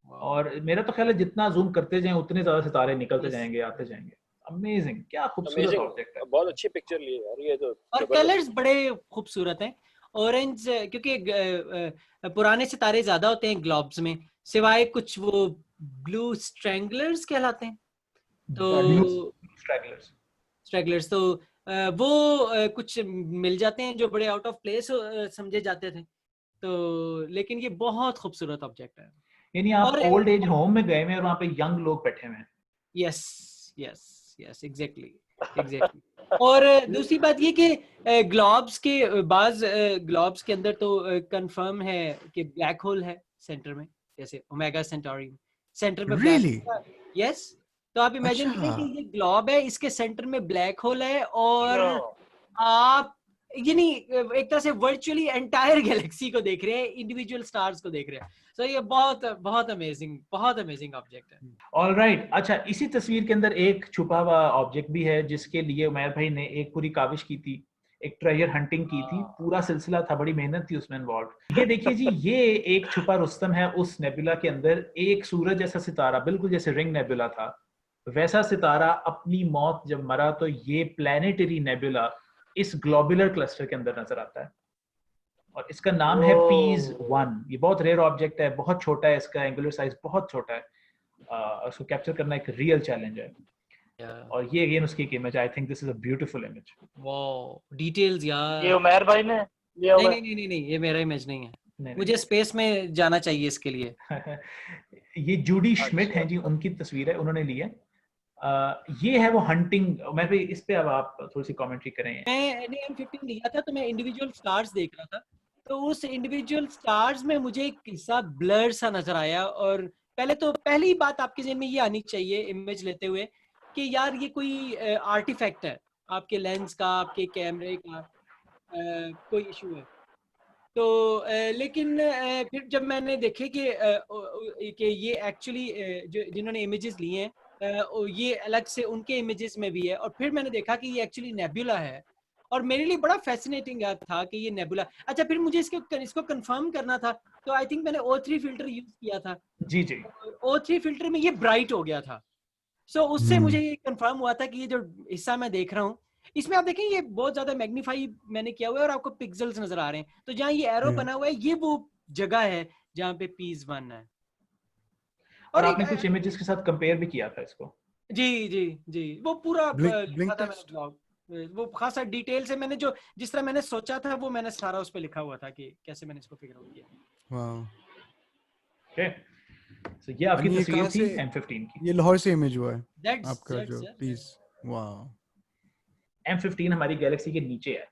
S1: और मेरा तो ख्याल है जितना जूम करते जाएं उतने ज्यादा सितारे निकलते जाएंगे, आते जाएंगे। अमेजिंग, क्या खूबसूरत ऑब्जेक्ट है।
S5: बहुत अच्छी पिक्चर ली है यार ये तो।
S2: और कलर्स बड़े खूबसूरत हैं। ऑरेंज, क्योंकि पुराने सितारे ज्यादा होते हैं ग्लोब्स में, सिवाय कुछ वो ब्लू स्ट्रैंगलर्स कहलाते हैं, तो स्ट्रैगलर्स तो वो कुछ मिल जाते हैं जो बड़े आउट ऑफ प्लेस समझे जाते थे। तो लेकिन ये बहुत खूबसूरत ऑब्जेक्ट है।
S1: यानी आप ओल्ड एज होम में गए हैं और वहाँ पे यंग लोग बैठे हुए हैं।
S2: Yes exactly. और दूसरी बात ये कि ग्लोब्स के अंदर तो कंफर्म है कि ब्लैक होल है सेंटर में, जैसे ओमेगा सेंटोरी सेंटर में ब्लैक। यस, तो आप इमेजिन करें कि ये ग्लोब है, इसके सेंटर में ब्लैक होल है, और आप यानी एक तरह से वर्चुअली एंटायर गैलेक्सी को देख रहे हैं, इंडिविजुअल स्टार्स को देख रहे हैं। तो ये बहुत अमेजिंग ऑब्जेक्ट है।
S1: ऑलराइट, अच्छा इसी तस्वीर के अंदर एक छुपा हुआ ऑब्जेक्ट भी है जिसके लिए उमैर भाई ने एक पूरी काविश की थी, एक ट्रेजर हंटिंग की थी, पूरा सिलसिला था, बड़ी मेहनत थी उसमें इन्वॉल्व। ये देखिए जी, ये एक छुपा रुस्तम है उस नेबुला के अंदर। एक सूरज जैसा सितारा, बिल्कुल जैसे रिंग नेबुला था वैसा सितारा अपनी मौत जब मरा, तो ये प्लैनेटरी नेबुला इस ग्लोबुलर क्लस्टर के अंदर नजर आता है और इसका नाम है Peas-1। ये बहुत रेयर ऑब्जेक्ट है, बहुत छोटा है, इसका एंगुलर साइज बहुत छोटा है। उसको कैप्चर करना एक रियल चैलेंज है। और ये अगेन उसकी एक image, I think this is a beautiful image.
S2: Wow, details यार।
S4: ये उमैर भाई ने
S2: नहीं, ये मेरा इमेज नहीं है। मुझे स्पेस में जाना चाहिए इसके लिए।
S1: ये जूडी श्मिट है जी, उनकी तस्वीर है, उन्होंने ली है। ये है वो हंटिंग। मैं भी इस पे अब आप थोड़ी सी कमेंट्री करें।
S2: मैंने M15 लिया था तो मैं इंडिविजुअल स्टार्स देख रहा था, तो उस इंडिविजुअल स्टार्स में मुझे एक हिस्सा ब्लर सा नजर आया। और पहली बात आपके ज़हन में ये आनी चाहिए इमेज लेते हुए कि यार ये कोई आर्टिफैक्ट है, आपके लेंस का, आपके कैमरे का कोई इशू है। तो लेकिन फिर जब मैंने देखे कि ये एक्चुअली जिन्होंने इमेजेस लिए हैं ये अलग से उनके इमेजेस में भी है, और फिर मैंने देखा कि ये एक्चुअली नेबुला है, और मेरे लिए बड़ा फैसिनेटिंग था कि ये नेबुला। अच्छा, फिर मुझे इसको कंफर्म करना था, तो आई थिंक मैंने O3 फिल्टर यूज किया था।
S1: जी
S2: O3 फिल्टर में ये ब्राइट हो गया था। सो उससे मुझे ये कंफर्म हुआ था कि ये जो हिस्सा मैं देख रहा हूँ इसमें आप देखें ये बहुत ज्यादा मैग्नीफाई मैंने किया हुआ है और आपको पिक्सेल्स नजर आ रहे हैं। तो जहाँ ये एरो बना हुआ है ये वो जगह है जहाँ पे Peas-1 है।
S1: और आपने कुछ इमेजेस के साथ कंपेयर भी किया था इसको।
S2: जी वो पूरा वो खासा डिटेल से मैंने जो जिस तरह मैंने सोचा था वो मैंने सारा उस पे लिखा हुआ था कि कैसे मैंने इसको फिगर आउट किया।
S3: वाओ।
S1: ओके, सो ये आपकी
S3: ये
S1: तस्वीर
S3: कहाँ
S1: थी
S3: से-
S1: M15 की।
S3: ये लाहौर से इमेज हुआ है
S2: That's
S3: आपका जो प्लीज। वाओ।
S1: M15 हमारी गैलेक्सी के नीचे है।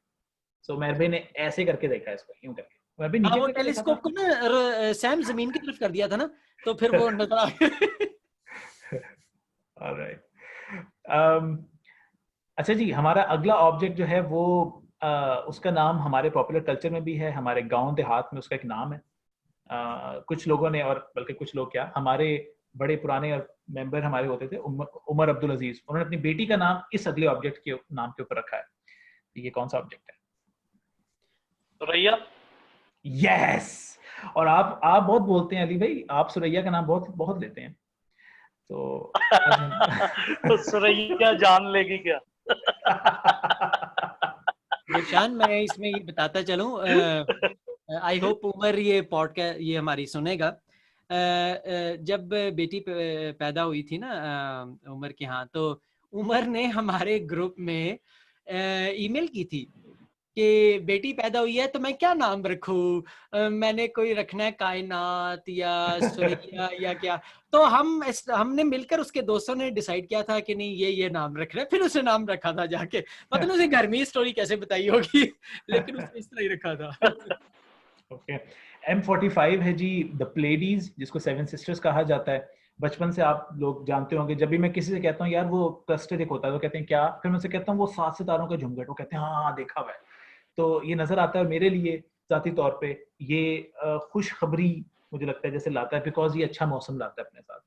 S1: सो मेहर भाई ने ऐसे करके देखा है इसको, यूं करके। मेहर भाई
S2: हाँ,
S1: नीचे
S2: वो
S1: करके देखा
S2: टेलीस्कोप
S1: था।
S2: को ना सैम जमीन की तरफ कर दिया था ना, तो फिर वो नजर आ गया।
S1: ऑलराइट। अच्छा जी, हमारा अगला ऑब्जेक्ट जो है वो उसका नाम हमारे पॉपुलर कल्चर में भी है, हमारे गांव देहात में उसका एक नाम है। कुछ लोगों ने, और बल्कि कुछ लोग क्या, हमारे बड़े पुराने मेंबर हमारे होते थे, उमर अब्दुल अजीज, उन्होंने अपनी बेटी का नाम इस अगले ऑब्जेक्ट के नाम के ऊपर रखा है। ये कौन सा ऑब्जेक्ट है?
S4: सुरैया।
S1: यस। और आप बहुत बोलते हैं अली भाई, आप सुरैया का नाम बहुत बहुत लेते हैं, तो
S4: तो सुरैया जान लेगी क्या?
S2: निशान, मैं इसमें ये बताता चलूं, आई होप उमर ये पॉडकास्ट ये हमारी सुनेगा। जब बेटी पैदा हुई थी ना उमर के यहाँ, तो उमर ने हमारे ग्रुप में ईमेल की थी कि बेटी पैदा हुई है तो मैं क्या नाम रखूं, मैंने कोई रखना है कायनात या सुरैया या क्या। तो हमने मिलकर उसके दोस्तों ने डिसाइड किया था कि नहीं ये नाम रख रहे हैं, फिर उसे नाम रखा था जाके। पता नहीं उसे घर में ही स्टोरी कैसे बताई होगी, लेकिन उसने इस तरह ही रखा था।
S1: ओके, M45 है जी द प्लेडीज, जिसको सेवन सिस्टर्स कहा जाता है। बचपन से आप लोग जानते होंगे, जब भी मैं किसी से कहता हूँ यार वो क्लस्टर एक होता है, तो कहते हैं क्या, फिर मैं उनसे कहता हूँ वो 7 सितारों का झुमघट, वो कहते हैं हाँ हाँ देखा हुआ है। तो ये नजर आता है मेरे लिए जाती तौर पे, ये खुशखबरी मुझे लगता है जैसे लाता है, बिकॉज ये अच्छा मौसम लाता है अपने साथ।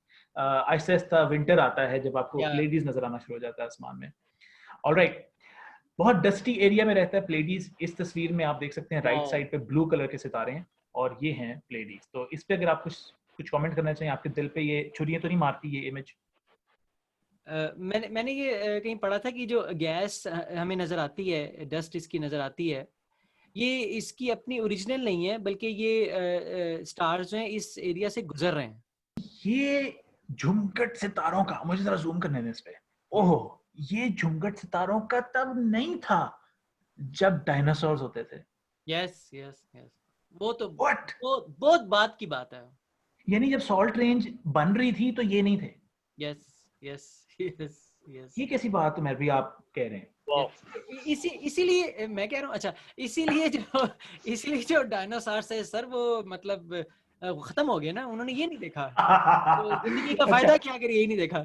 S1: आहिस्ता आहिस्ता विंटर आता है जब आपको प्लेडीज नजर आना शुरू हो जाता है आसमान में। ऑलराइट, बहुत डस्टी एरिया में रहता है प्लेडीज। इस तस्वीर में आप देख सकते हैं राइट साइड पे ब्लू कलर के सितारे हैं, और ये हैं प्लेडीज। तो इस पे अगर आप कुछ कमेंट करना चाहिए, आपके दिल पे ये छुरियां तो नहीं मारती ये इमेज?
S2: मैंने ये कहीं पढ़ा था कि जो गैस हमें नजर आती है, डस्ट इसकी नजर आती है, ये इसकी अपनी ओरिजिनल नहीं है, बल्कि ये स्टार्स जो हैं इस एरिया से गुजर रहे हैं।
S1: ये झुमकट सितारों का, मुझे जरा जूम करने दें इस पे। ओहो, ये झुमकट सितारों का तब नहीं था जब डायनासोर्स होते थे।
S2: यस यस यस, वो तो
S1: What?
S2: बहुत बात की बात है।
S1: यानी जब सॉल्ट रेंज बन रही थी तो ये नहीं थे।
S2: यस यस यस यस,
S1: ये कैसी बात है मेरे भी आप कह रहे हैं?
S2: इसीलिए मैं कह रहा हूँ। अच्छा, इसीलिए जो डायनासोर्स है सर, वो मतलब खत्म हो गए ना, उन्होंने ये नहीं देखा। तो जिंदगी का फायदा क्या अगर यही नहीं देखा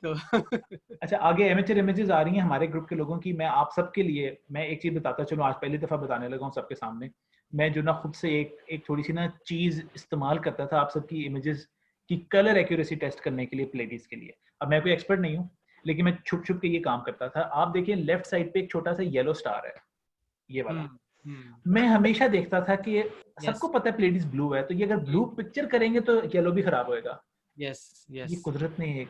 S2: तो।
S1: अच्छा, आगे एमेचर इमेजेस आ रही हैं हमारे ग्रुप के लोगों की। मैं आप सबके लिए मैं एक चीज बताता चलूं, आज पहली दफा बताने लगा हूं सबके सामने। मैं जो ना खुद से एक थोड़ी सी ना चीज इस्तेमाल करता था आप सबकी इमेजेस की कलर एक्यूरेसी टेस्ट करने के लिए, प्लेडीज के लिए। अब मैं कोई एक्सपर्ट नहीं हूँ, लेकिन मैं छुप छुप के ये काम करता था। आप देखिए लेफ्ट साइड पे एक छोटा सा येलो स्टार है, ये वाला। मैं हमेशा देखता था कि सबको पता है प्लेडीज ब्लू है, तो ये अगर ब्लू पिक्चर करेंगे तो येलो भी खराब होएगा।
S2: यस यस,
S1: ये कुदरत ने एक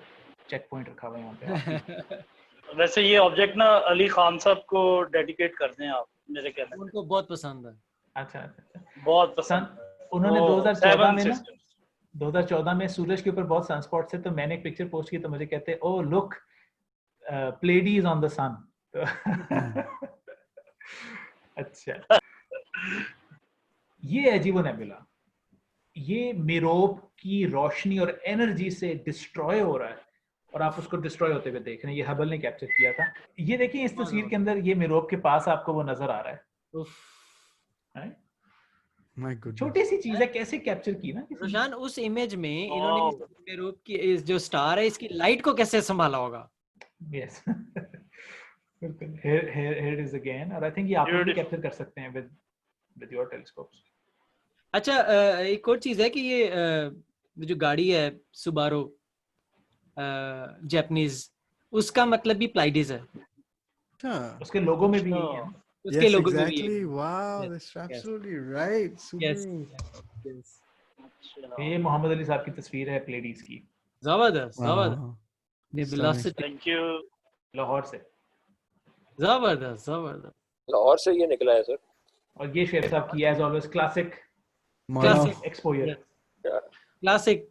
S1: चेक पॉइंट रखा हुआ है यहाँ पे।
S4: वैसे ये ऑब्जेक्ट ना अली खान साहब को डेडिकेट कर दें आप, मेरे कहने में।
S2: उनको बहुत पसंद है।
S1: अच्छा अच्छा,
S4: बहुत पसंद।
S1: उन्होंने 2014 में ना 2014 में सूरज के ऊपर बहुत सनस्पॉट्स थे, तो मैंने एक पिक्चर पोस्ट की तो मुझे कहते ओ लुक प्लेडीज ऑन द सन। अच्छा, ये है जी वो नेबुला। ये मेरोप की रोशनी और एनर्जी से डिस्ट्रॉय हो रहा है, और आप उसको डिस्ट्रॉय होते हुए देख रहे हैं। ये हबल ने कैप्चर किया था। ये देखिए इस तस्वीर के अंदर, ये मेरोप के पास आपको वो नजर आ रहा है। छोटी सी चीज है, कैसे कैप्चर की ना
S2: रोशान। उस इमेज में इन्होंने मेरोप की इस जो स्टार है इसकी लाइट को कैसे संभाला होगा।
S1: Yes, here it is again, और आई थिंक ये आप भी कैप्चर कर सकते हैं with your telescopes।
S2: अच्छा, एक और चीज है कि ये जो गाड़ी है सुबारू जापानीज, उसका मतलब भी प्लाइडीज है।
S1: उसके लोगो में भी यही है।
S2: उसके लोगो में भी
S3: exactly. Wow, that's absolutely right. Subaru.
S2: Yes.
S1: ये मोहम्मद अली साहब की तस्वीर है प्लेडीज की।
S2: जबरदस्त
S3: Wow.
S2: जबरदस्त,
S4: थैंक यू।
S1: लाहौर से।
S2: जबरदस्त।
S5: लाहौर से ये निकला है सर।
S1: और ये शेर साहब की as always classic
S2: classic
S1: exposure.
S2: Classic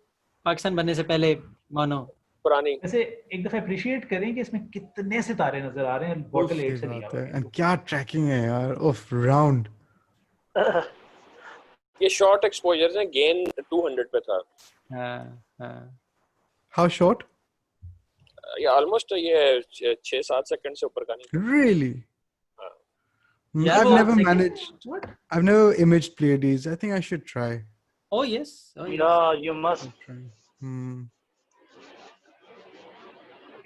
S2: Pakistan बनने से पहले मानो
S5: पुरानी।
S1: वैसे एक दफा अप्रिशिएट करें कि इसमें कितने सितारे नजर आ रहे हैं, बॉटल 8 से लिया हुआ है।
S3: एंड क्या ट्रैकिंग है यार, ऑफ राउंड।
S5: ये शॉर्ट एक्सपोजर्स हैं, गेन 200 पे था।
S2: हाँ।
S3: How short?
S5: ये ऑलमोस्ट ये 6-7 सेकंड से ऊपर का नहीं।
S3: Really?
S2: Yeah,
S3: I've
S2: वो
S3: never
S2: second-
S3: managed.
S1: What?
S3: I've never imaged Pleiades. I think I should try.
S2: Oh yes.
S4: Yeah, you must.
S3: Try. Hmm.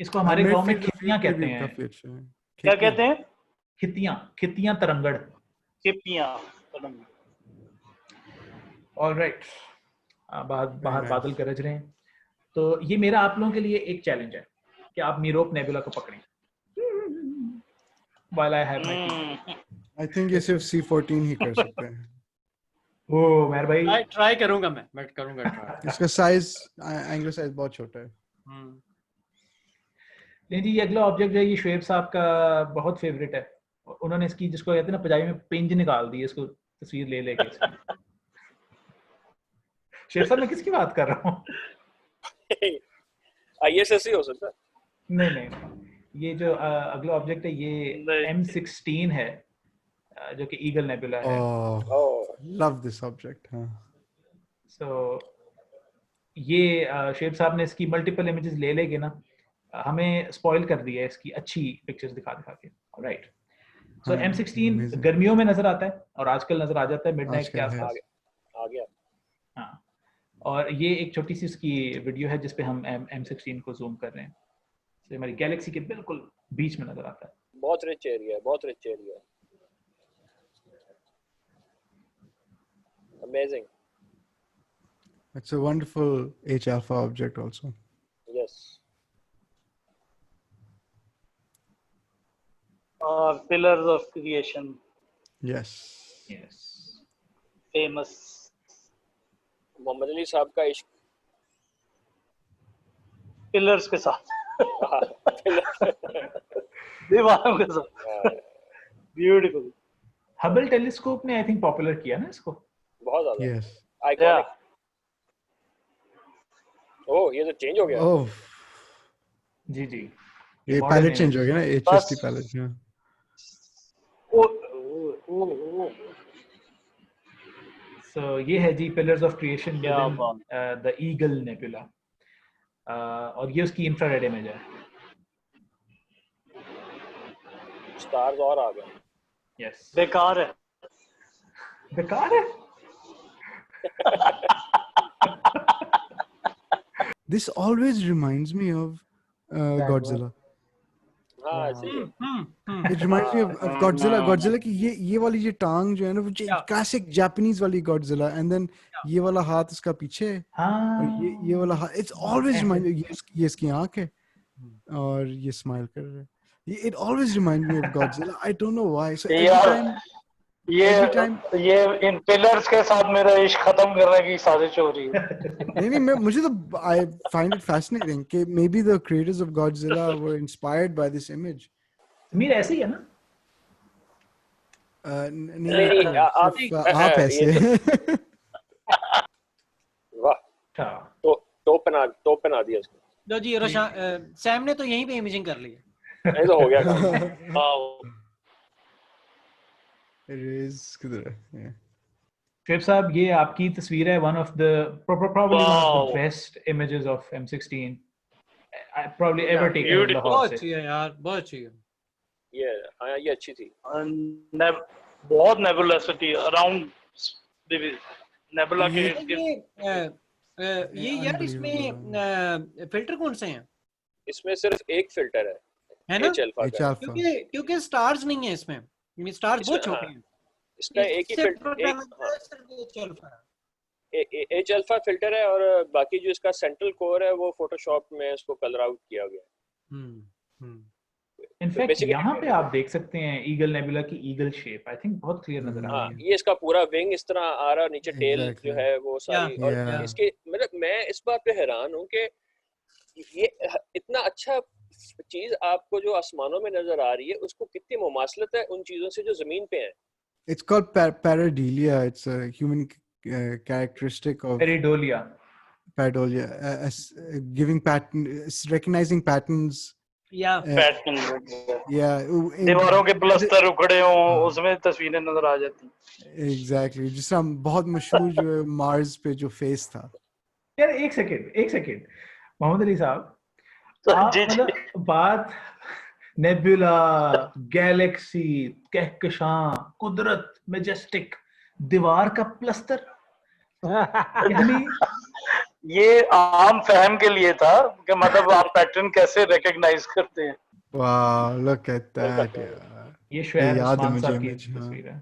S1: इसको हमारे
S3: मेरे
S1: गांव में
S3: field of
S1: खितियां
S3: view
S1: कहते
S3: भी
S1: हैं।
S3: काफी अच्छा है।
S4: क्या कहते हैं?
S1: खितियां तरंगड़।
S4: चिपियां।
S1: ऑलराइट, बाहर
S3: nice.
S1: बादल गरज रहे हैं, तो ये मेरा आप लोगों के लिए एक चैलेंज है कि आप मीरोप नेबुला को पकड़ें while I have my tea।
S3: I think ये सिर्फ C14 ही कर सकते हैं।
S1: ओ मेहर भाई,
S2: ट्राई करूंगा मैं करूंगा ट्राई।
S3: इसका साइज, एंगुलर साइज बहुत छोटा है।
S1: नहीं जी, ये अगला ऑब्जेक्ट जो है ये शुएब साहब का बहुत फेवरेट है। उन्होंने इसकी, जिसको कहते हैं ना पंजाबी में, पिंज निकाल दी है इसको तस्वीर ले लेके। शुएब साहब, मैं किसकी बात कर रहा हूँ?
S5: ISS ही हो सकता है।
S1: नहीं, ये जो अगला ऑब्जेक्ट है ये M16 है, जो कि ईगल नेबुला है।
S3: Oh, love this object. हाँ।
S1: So ये शेब साहब ने इसकी मल्टीपल इमेजेस ले लेके ना हमें स्पॉइल कर दिया है इसकी अच्छी पिक्चर्स दिखा के। ऑलराइट, सो
S3: हाँ,
S1: M16
S3: amazing.
S1: गर्मियों में नजर आता है और आजकल नजर आ जाता है मिडनाइट के
S3: आजकल है।
S1: आसपास।
S5: आ गया।
S1: हाँ, और ये एक छोटी सी इसकी वीडियो है जिसपे हम M16 को जूम कर रहे हैं। तो हमारी गैलेक्सी के बिल्कुल बीच में नजर आता है।
S5: बहुत रिच एरिया है, बहुत रिच एरिया है। Amazing.
S3: It's a wonderful H alpha object also.
S5: Yes.
S4: Pillars of creation,
S3: Yes.
S1: Yes.
S4: famous.
S5: Mohammad Ali साहब का इश्क।
S4: पिलर्स के साथ, दीवारों के साथ। ब्यूटीफुल।
S1: हबल टेलीस्कोप ने आई थिंक पॉपुलर किया ना इसको।
S5: बहुत ज्यादा।
S3: Yes.
S5: आइकॉनिक। ओह, ये तो चेंज हो गया।
S3: Oh,
S1: जी
S3: ये
S1: modern
S3: palette
S1: image।
S3: change हो गया ना, HST palette। हाँ।
S1: So ये है जी पिलर्स ऑफ क्रिएशन
S4: क्या
S1: द ईगल नेबुला, और ये उसकी इंफ्रारेड इमेज है।
S5: स्टार्स और आ गए।
S1: यस,
S4: बेकार है।
S1: बेकार है।
S3: This always reminds me of Godzilla.
S5: हाँ, सही है।
S3: It reminds me of Godzilla. Godzilla की ये वाली ये टांग जो है ना, वो classic Japanese वाली Godzilla, and then ये वाला हाथ उसका पीछे, और ये वाला हाथ, it's always remind me, ये इसकी आंख है और ये स्माइल कर रहा है। It always reminds me of Godzilla. I don't know why. So every time
S4: ये इन पिलर्स के साथ मेरा इश्क खत्म करने की साजिश हो रही है।
S3: नहीं, मुझे तो I find it fascinating कि maybe the creators of Godzilla were inspired by this image.
S1: Mir ऐसे ही है ना?
S3: नहीं, आप ऐसे।
S5: वाह, तो पना दिया इसको।
S2: लो जी, सैम ने तो यहीं पे इमेजिंग कर ली है।
S5: ये तो हो गया काम।
S3: किधर है?
S1: शेब साहब, ये आपकी तस्वीर है, one of the probably one of the best images of M16 I probably ever taken in Lahore
S2: बहुत
S1: से।
S2: अच्छी है यार, बहुत अच्छी है।
S5: ये अच्छी थी।
S4: बहुत नेबुलसिटी अराउंड नेबुला के।
S2: ये यार इसमें फिल्टर कौन से हैं?
S5: इसमें सिर्फ एक फिल्टर है
S2: ना?
S5: H alpha का।
S2: क्योंकि स्टार्स नहीं है इसमें, स्टार्स बहुत छोटे हैं।
S5: इसका एक ही फिल्टर, H alpha फिल्टर है, और बाकी जो इसका सेंट्रल कोर है वो फोटोशॉप में इसको कलर आउट किया गया है।
S1: इनफैक्ट यहाँ पे आप देख सकते हैं ईगल नेबुला की ईगल शेप, आई थिंक बहुत क्लियर नजर आ रही है।
S5: ये इसका पूरा विंग इस तरह आ रहा, नीचे टेल जो है वो सारी, और इसके मतलब मैं इस बात पे हैरान हूँ कि ये इतना अच्छा चीज आपको जो आसमानों में नजर आ रही है उसको कितनी मुमासलत है उन चीजों से जो जमीन पे है।
S3: It's called pareidolia. It's a human characteristic of
S1: Pareidolia.
S3: pareidolia, giving pattern, recognizing patterns.
S4: Pattern
S3: Yeah,
S4: दीवारों के प्लस्तर उखड़े हों उसमें तस्वीरें नजर आ जाती
S3: एग्जैक्टली जिस तरह बहुत मशहूर जो है मार्स पे जो फेस था।
S1: यार एक सेकंड मोहम्मद अली साहब, आप
S4: जी जी
S1: मतलब बात नेबुला, गैलेक्सी, कहकशां, कुदरत, मैजेस्टिक, दीवार का प्लस्तर, यानी
S4: ये आम फहम के लिए था कि मतलब आप पैटर्न कैसे रिकॉग्नाइज करते हैं।
S3: वाह, look at that यार,
S1: ये शुएब
S3: याद है
S1: उस्मान
S3: मुझे
S1: साहब की
S3: image, हाँ।
S1: तस्वीर है।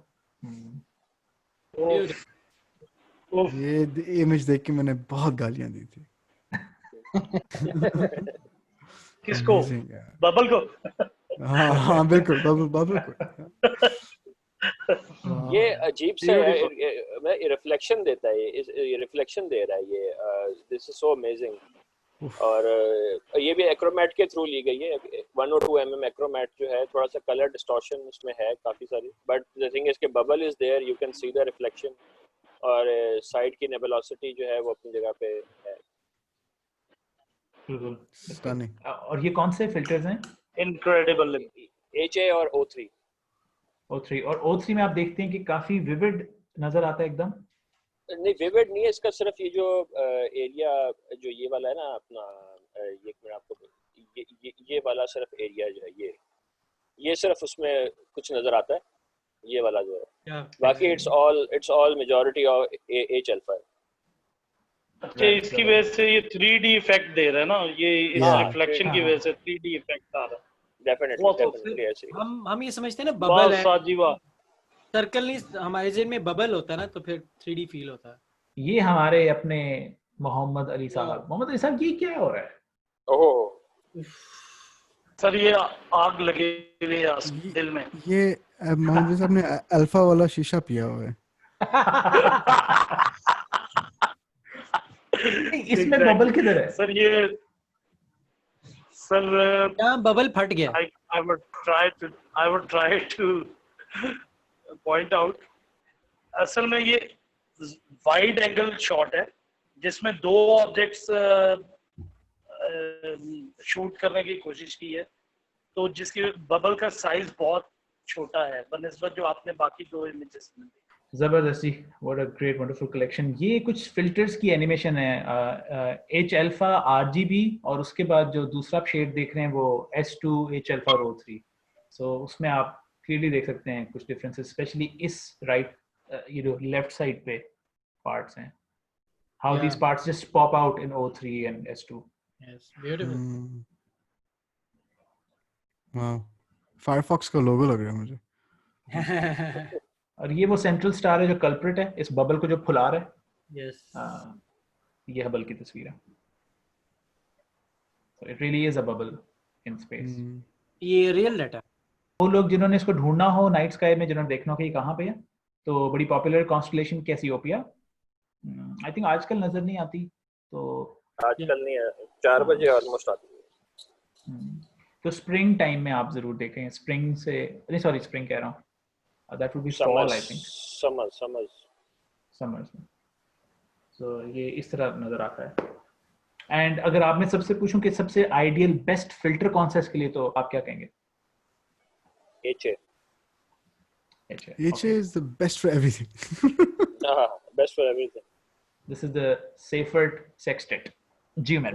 S3: ये इमेज देख के मैंने बहुत गालियां दी थी।
S4: किसको?
S3: Amazing यार।
S4: बबल को?
S3: हाँ बिल्कुल, बबल को।
S5: ये अजीब सा है, रिफ्लेक्शन देता है, ये रिफ्लेक्शन दे रहा है ये, दिस इज सो अमेजिंग। और ये भी एक्रोमैट के थ्रू ली गई है, 1 और 2 mm एक्रोमैट जो है, थोड़ा सा कलर डिस्टॉर्शन उसमें है काफी सारी, बट द थिंग इज के bubble is there, you can see the reflection, और साइड की नेबुलोसिटी जो है वो अपनी जगह पे है।
S1: Stunning. और ये कौन से फिल्टर्स हैं?
S4: इनक्रेडिबल।
S5: HA और O3।
S1: O3 और O3 में आप देखते हैं कि काफी विविड नजर आता है एकदम।
S5: नहीं विविड नहीं है इसका, सिर्फ ये जो एरिया जो ये वाला है ना अपना, एक मिनट आपको, ये वाला सिर्फ एरिया जो है ये सिर्फ उसमें कुछ नजर आता है, ये वाला जो है, बाकी it's all majority of H alpha.
S4: अच्छा, इसकी वजह से ये 3D इफेक्ट दे रहा है ना, ये इस रिफ्लेक्शन की वजह से 3D इफेक्ट आ रहा है।
S5: डेफिनेटली ऐसे
S2: हम ये समझते हैं ना बबल है,
S4: साजीवा
S2: सर्कल नहीं, हमारे जेन में बबल होता है ना, तो फिर 3D फील होता है।
S1: ये हमारे अपने मोहम्मद अली साहब, ये क्या हो रहा है?
S5: ओह
S4: सर, ये आग लगी हुई है दिल में।
S3: ये मोहम्मद साहब ने अल्फा वाला शीशा पिया हुआ है।
S1: इसमें बबल किधर है?
S4: सर ये
S2: यहाँ बबल फट गया।
S4: I would try to point out, असल में ये वाइड एंगल शॉट है जिसमें 2 ऑब्जेक्ट्स शूट करने की कोशिश की है, तो जिसकी बबल का साइज बहुत छोटा है बनिस्बत जो आपने बाकी 2 इमेजेस में।
S1: जबरदस्ती, what a great wonderful collection. ये कुछ फिल्टर्स की एनिमेशन है, H अल्फा, RGB, और उसके बाद जो दूसरा शेड देख रहे हैं वो S2, H अल्फा और O3। सो उसमें आप क्लियरली देख सकते हैं कुछ डिफरेंसेस, स्पेशली इस राइट ये जो लेफ्ट साइड पे पार्ट्स हैं, how these parts just pop out in O3 and S2।
S2: Yes, beautiful.
S3: Wow, Firefox का लोगो लग रहा है मुझे।
S1: और ये वो सेंट्रल स्टार है जो कल्प्रिट है, इस बबल को जो फुला रहा है।
S2: यस,
S1: ये हबल की तस्वीर है। So it really is a bubble in space.
S2: ये रियल डाटा।
S1: वो लोग जिन्होंने इसको ढूंढना हो नाइट स्काई में, जिन्होंने देखना हो कि ये कहाँ पे है, तो बड़ी popular constellation Cassiopeia, I think आजकल नजर नहीं आती, तो
S5: आजकल नहीं है, 4 बजे ऑलमोस्ट आती है।
S1: तो स्प्रिंग टाइम में आप जरूर देखें, स्प्रिंग से नहीं, सॉरी स्प्रिंग कह रहा हूँ, that would be fall I think, summers में। so ये इस तरह नजर आता है। एंड अगर आप मैं सबसे पूछूं कि सबसे आइडियल बेस्ट फिल्टर कौन सा इसके लिए, तो आप क्या कहेंगे?
S5: HA
S3: is the best for everything.
S5: Best for everything.
S1: This is the Seifert sextet. जी मैम।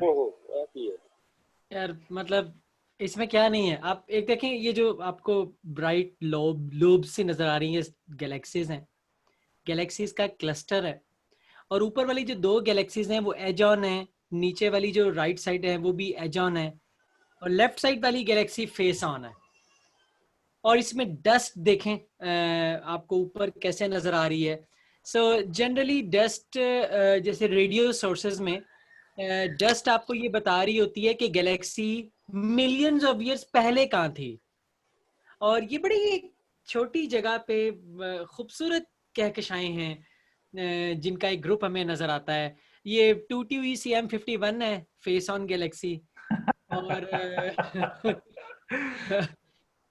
S2: यार मतलब इसमें क्या नहीं है, आप एक देखें, ये जो आपको ब्राइट लोब से नजर आ रही है गैलेक्सीज हैं, गैलेक्सीज का क्लस्टर है, और ऊपर वाली जो 2 गैलेक्सीज हैं वो एज ऑन है, नीचे वाली जो राइट साइड है वो भी एज ऑन है, और लेफ्ट साइड वाली गैलेक्सी फेस ऑन है। और इसमें डस्ट देखें आपको ऊपर कैसे नजर आ रही है। सो जनरली डस्ट, जैसे रेडियो सोर्सेज में डस्ट आपको ये बता रही होती है कि गैलेक्सी मिलियंस ऑफ ईयर्स पहले कहाँ थी, और ये बड़ी छोटी जगह पे खूबसूरत कहकशाएं हैं जिनका एक ग्रुप हमें नजर आता है। ये टूटी हुई CM51 है, फेस ऑन गैलेक्सी,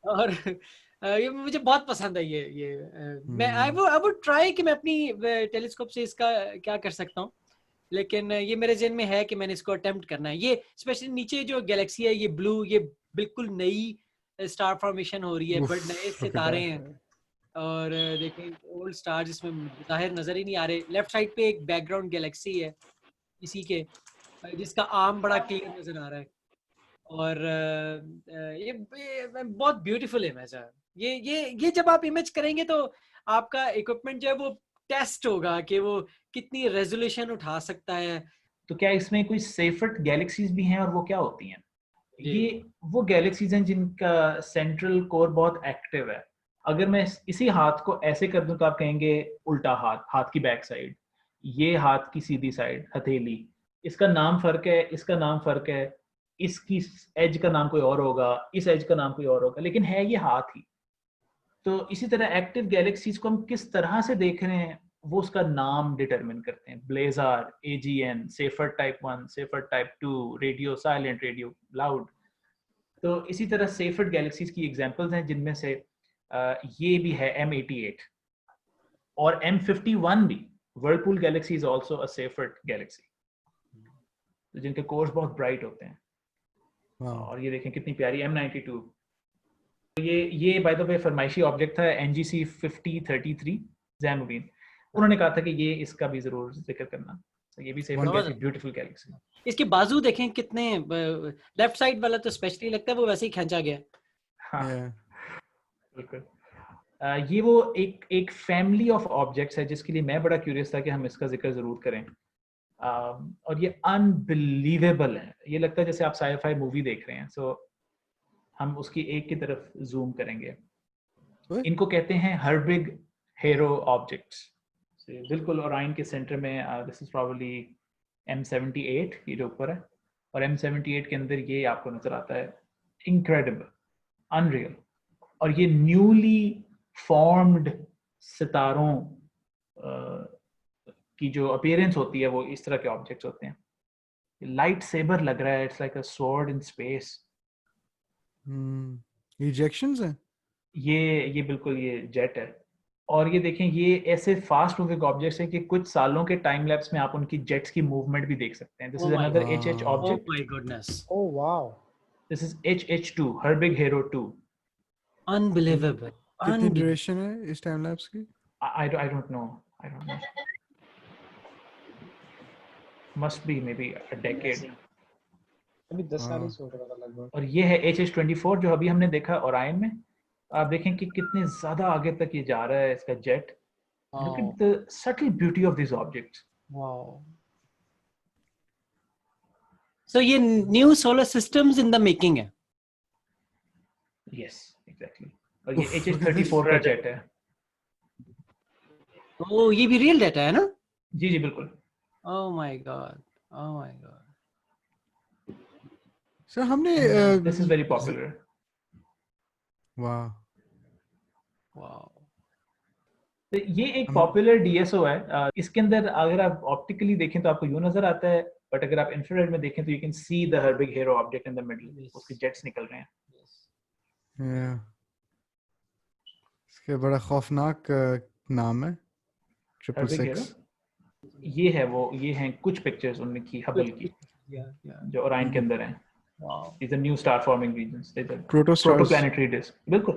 S2: और ये मुझे बहुत पसंद है। ये मैं आई वुड ट्राई कि मैं अपनी टेलीस्कोप से इसका क्या कर सकता हूँ, लेकिन ये मेरे ज़हन में है कि मैंने इसको अटेम्प्ट करना है। ये स्पेशली नीचे जो गैलेक्सी है, ये ब्लू, ये बिल्कुल नई स्टार फॉर्मेशन हो रही है, बट नए सितारे हैं। और देखें ओल्ड स्टार्स इसमें जाहिर नजर ही नहीं आ रहे। लेफ्ट साइड पे एक बैकग्राउंड गैलेक्सी है इसी के, जिसका आर्म बड़ा क्लियर नजर आ रहा है। और ये बहुत ब्यूटीफुल इमेज है। ये जब आप इमेज करेंगे तो आपका इक्विपमेंट जो है वो टेस्ट होगा कि वो कितनी रेजोल्यूशन उठा सकता है।
S1: तो क्या इसमें कोई सेफर्ट गैलेक्सीज भी हैं, और वो क्या होती हैं? ये वो गैलेक्सीज हैं जिनका सेंट्रल कोर बहुत एक्टिव है। अगर मैं इसी हाथ को ऐसे कर दूं तो आप कहेंगे उल्टा हाथ, हाथ की बैक साइड, ये हाथ की सीधी साइड, हथेली, इसका नाम फर्क है, इसका नाम फर्क है, इसकी एज का नाम कोई और होगा, इस एज का नाम कोई और होगा, लेकिन है ये हाथ ही। तो इसी तरह एक्टिव गैलेक्सीज को हम किस तरह से देख रहे हैं वो उसका नाम डिटरमिन करते हैं। Blazer, AGN, Seifert type 1, Seifert type 2, radio silent, radio loud. तो इसी तरह सेफर्ट गैलेक्सीज की एग्जांपल्स हैं जिनमें से ये भी है M88 और M51 भी। Whirlpool Galaxy is also a Seifert Galaxy, तो जिनके कोर्स बहुत ब्राइट होते हैं। और ये देखें कितनी प्यारी M92। ये बाय द वे फरमाइशी ऑब्जेक्ट था NGC 5033 जैनुद्दीन, उन्होंने कहा था कि ये इसका भी जरूर जिक्र करना। तो ये भी सेफर्ट ब्यूटीफुल गैलेक्सी।
S2: इसके बाजू देखें कितने, लेफ्ट साइड वाला तो स्पेशली लगता है वो वैसे ही खींचा गया।
S1: हाँ बिल्कुल। ये वो एक फैमिली ऑफ ऑब्जेक्ट्स है जिसके लिए मैं बड़ा क्यूरियस था कि हम इसका जिक्र जरूर करें। और ये अनबिलीवेबल है, ये लगता है जैसे आप साई-फाई मूवी देख रहे हैं। सो हम उसकी एक की तरफ जूम करेंगे। इनको कहते हैं हर्बिग हेरो ऑब्जेक्ट्स। बिल्कुल ओराइन के सेंटर में दिस इज प्रोबेबली M78 ये जो ऊपर है, और M78 के अंदर ये आपको नजर आता है। Incredible, unreal. और ये न्यूली फॉर्म्ड सितारों की जो अपीयरेंस होती है वो इस तरह के ऑब्जेक्ट्स होते हैं। लाइट सेबर लग रहा है, it's like a sword in space.
S3: इजेक्शंस हैं
S1: ये बिल्कुल ये जेट है। और ये देखें ये ऐसे फास्ट मूविंग ऑब्जेक्ट्स हैं कि कुछ सालों के टाइम लैप्स में आप उनकी जेट्स की मूवमेंट भी देख सकते हैं। This is another HH object.
S2: Oh my goodness,
S6: oh wow,
S1: this is HH2, हर्बिग हेरो 2।
S2: अनबिलीवेबल।
S3: कितनी ड्यूरेशन है इस टाइम लैप्स की?
S1: I don't know. Must be maybe a decade.
S6: अभी 10 साल ही सोच रहा था लगभग।
S1: और ये है HH24 जो अभी हमने देखा ओराइन में। आप देखें कि कितने ज्यादा आगे तक ये जा रहा है इसका jet. Look at the subtle beauty of these objects.
S6: Wow.
S2: So ये new solar systems in the making है।
S1: Yes, exactly. और ये HH34 का जेट है।
S2: ओ ये भी रियल डाटा है ना?
S1: जी जी बिल्कुल।
S2: Oh my god, oh my god.
S3: Sir हमने
S1: This is very popular.
S3: वाह
S2: Wow.
S1: तो ये एक पॉपुलर DSO है। इसके अंदर अगर आप ऑप्टिकली देखें तो आपको यूं नजर आता है, बट अगर आप इंफ्रारेड में देखें तो यू कैन सी द हर्बिग हेरो ऑब्जेक्ट इन द मिडल। उसके जेट्स निकल रहे हैं।
S3: इसके बड़ा खौफनाक नाम है 666।
S1: ये है वो, ये हैं कुछ पिक्चर्स उनकी हबल की जो ओराइन के अंदर हैं। These are new star forming regions. These are protoplanetary disk. बिल्कुल,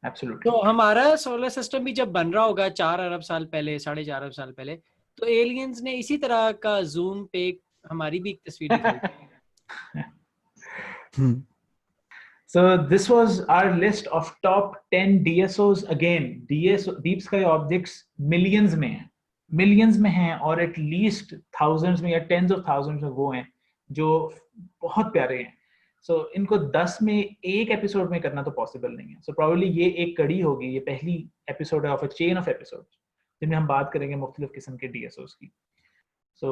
S1: absolutely.
S2: तो हमारा सोलर सिस्टम भी जब बन रहा होगा 4 अरब साल पहले, 4.5 अरब साल पहले, तो एलियंस ने इसी तरह का जूम पे हमारी भी एक तस्वीर दिखाई।
S1: So this was our list of top 10 DSOs. Again, deep sky objects millions में हैं, millions में हैं, और at least thousands में या tens of thousands में वो हैं जो बहुत प्यारे हैं। So इनको 10 में एक एपिसोड में करना तो पॉसिबल नहीं है। So probably ये एक कड़ी होगी, ये पहली एपिसोड है of a chain of episodes जिनमें हम बात करेंगे मुख्तलिफ किस्म के DSOs की। So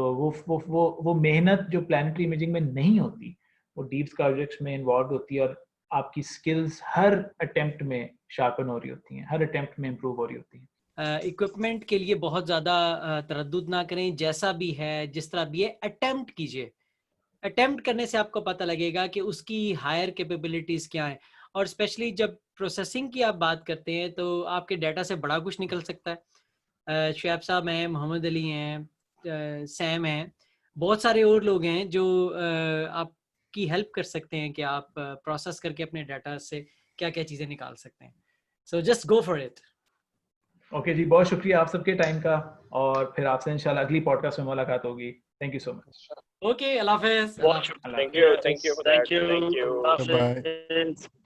S1: वो मेहनत जो प्लैनेटरी इमेजिंग में नहीं होती वो डीप स्काई ऑब्जेक्ट्स में इन्वॉल्व होती है, और आपकी स्किल्स हर अटेम्प्ट में शार्पन हो रही होती हैं, हर अटेम्प्ट में इम्प्रूव हो रही होती हैं।
S2: इक्विपमेंट के लिए बहुत ज़्यादा तरद्दुद ना करें, जैसा भी है जिस तरह भी है अटेम्प्ट कीजिए। अटेम्प्ट करने से आपको पता लगेगा कि उसकी हायर कैपेबिलिटीज़ क्या हैं, और स्पेशली जब प्रोसेसिंग की आप बात करते हैं तो आपके डाटा से बड़ा कुछ निकल सकता है। शुएब साहब हैं, मोहम्मद अली हैं, सैम हैं, बहुत सारे और लोग हैं जो आपकी हेल्प कर सकते हैं कि आप प्रोसेस करके अपने डाटा से क्या क्या चीजें निकाल सकते हैं. So just go for it.
S1: Okay जी, बहुत शुक्रिया आप सबके टाइम का, और फिर आपसे इंशाल्लाह अगली पॉडकास्ट में मुलाकात होगी. Thank you so much.
S2: Okay, Allah हाफिज़.
S5: Thank you for that. Thank you.
S3: Bye-bye.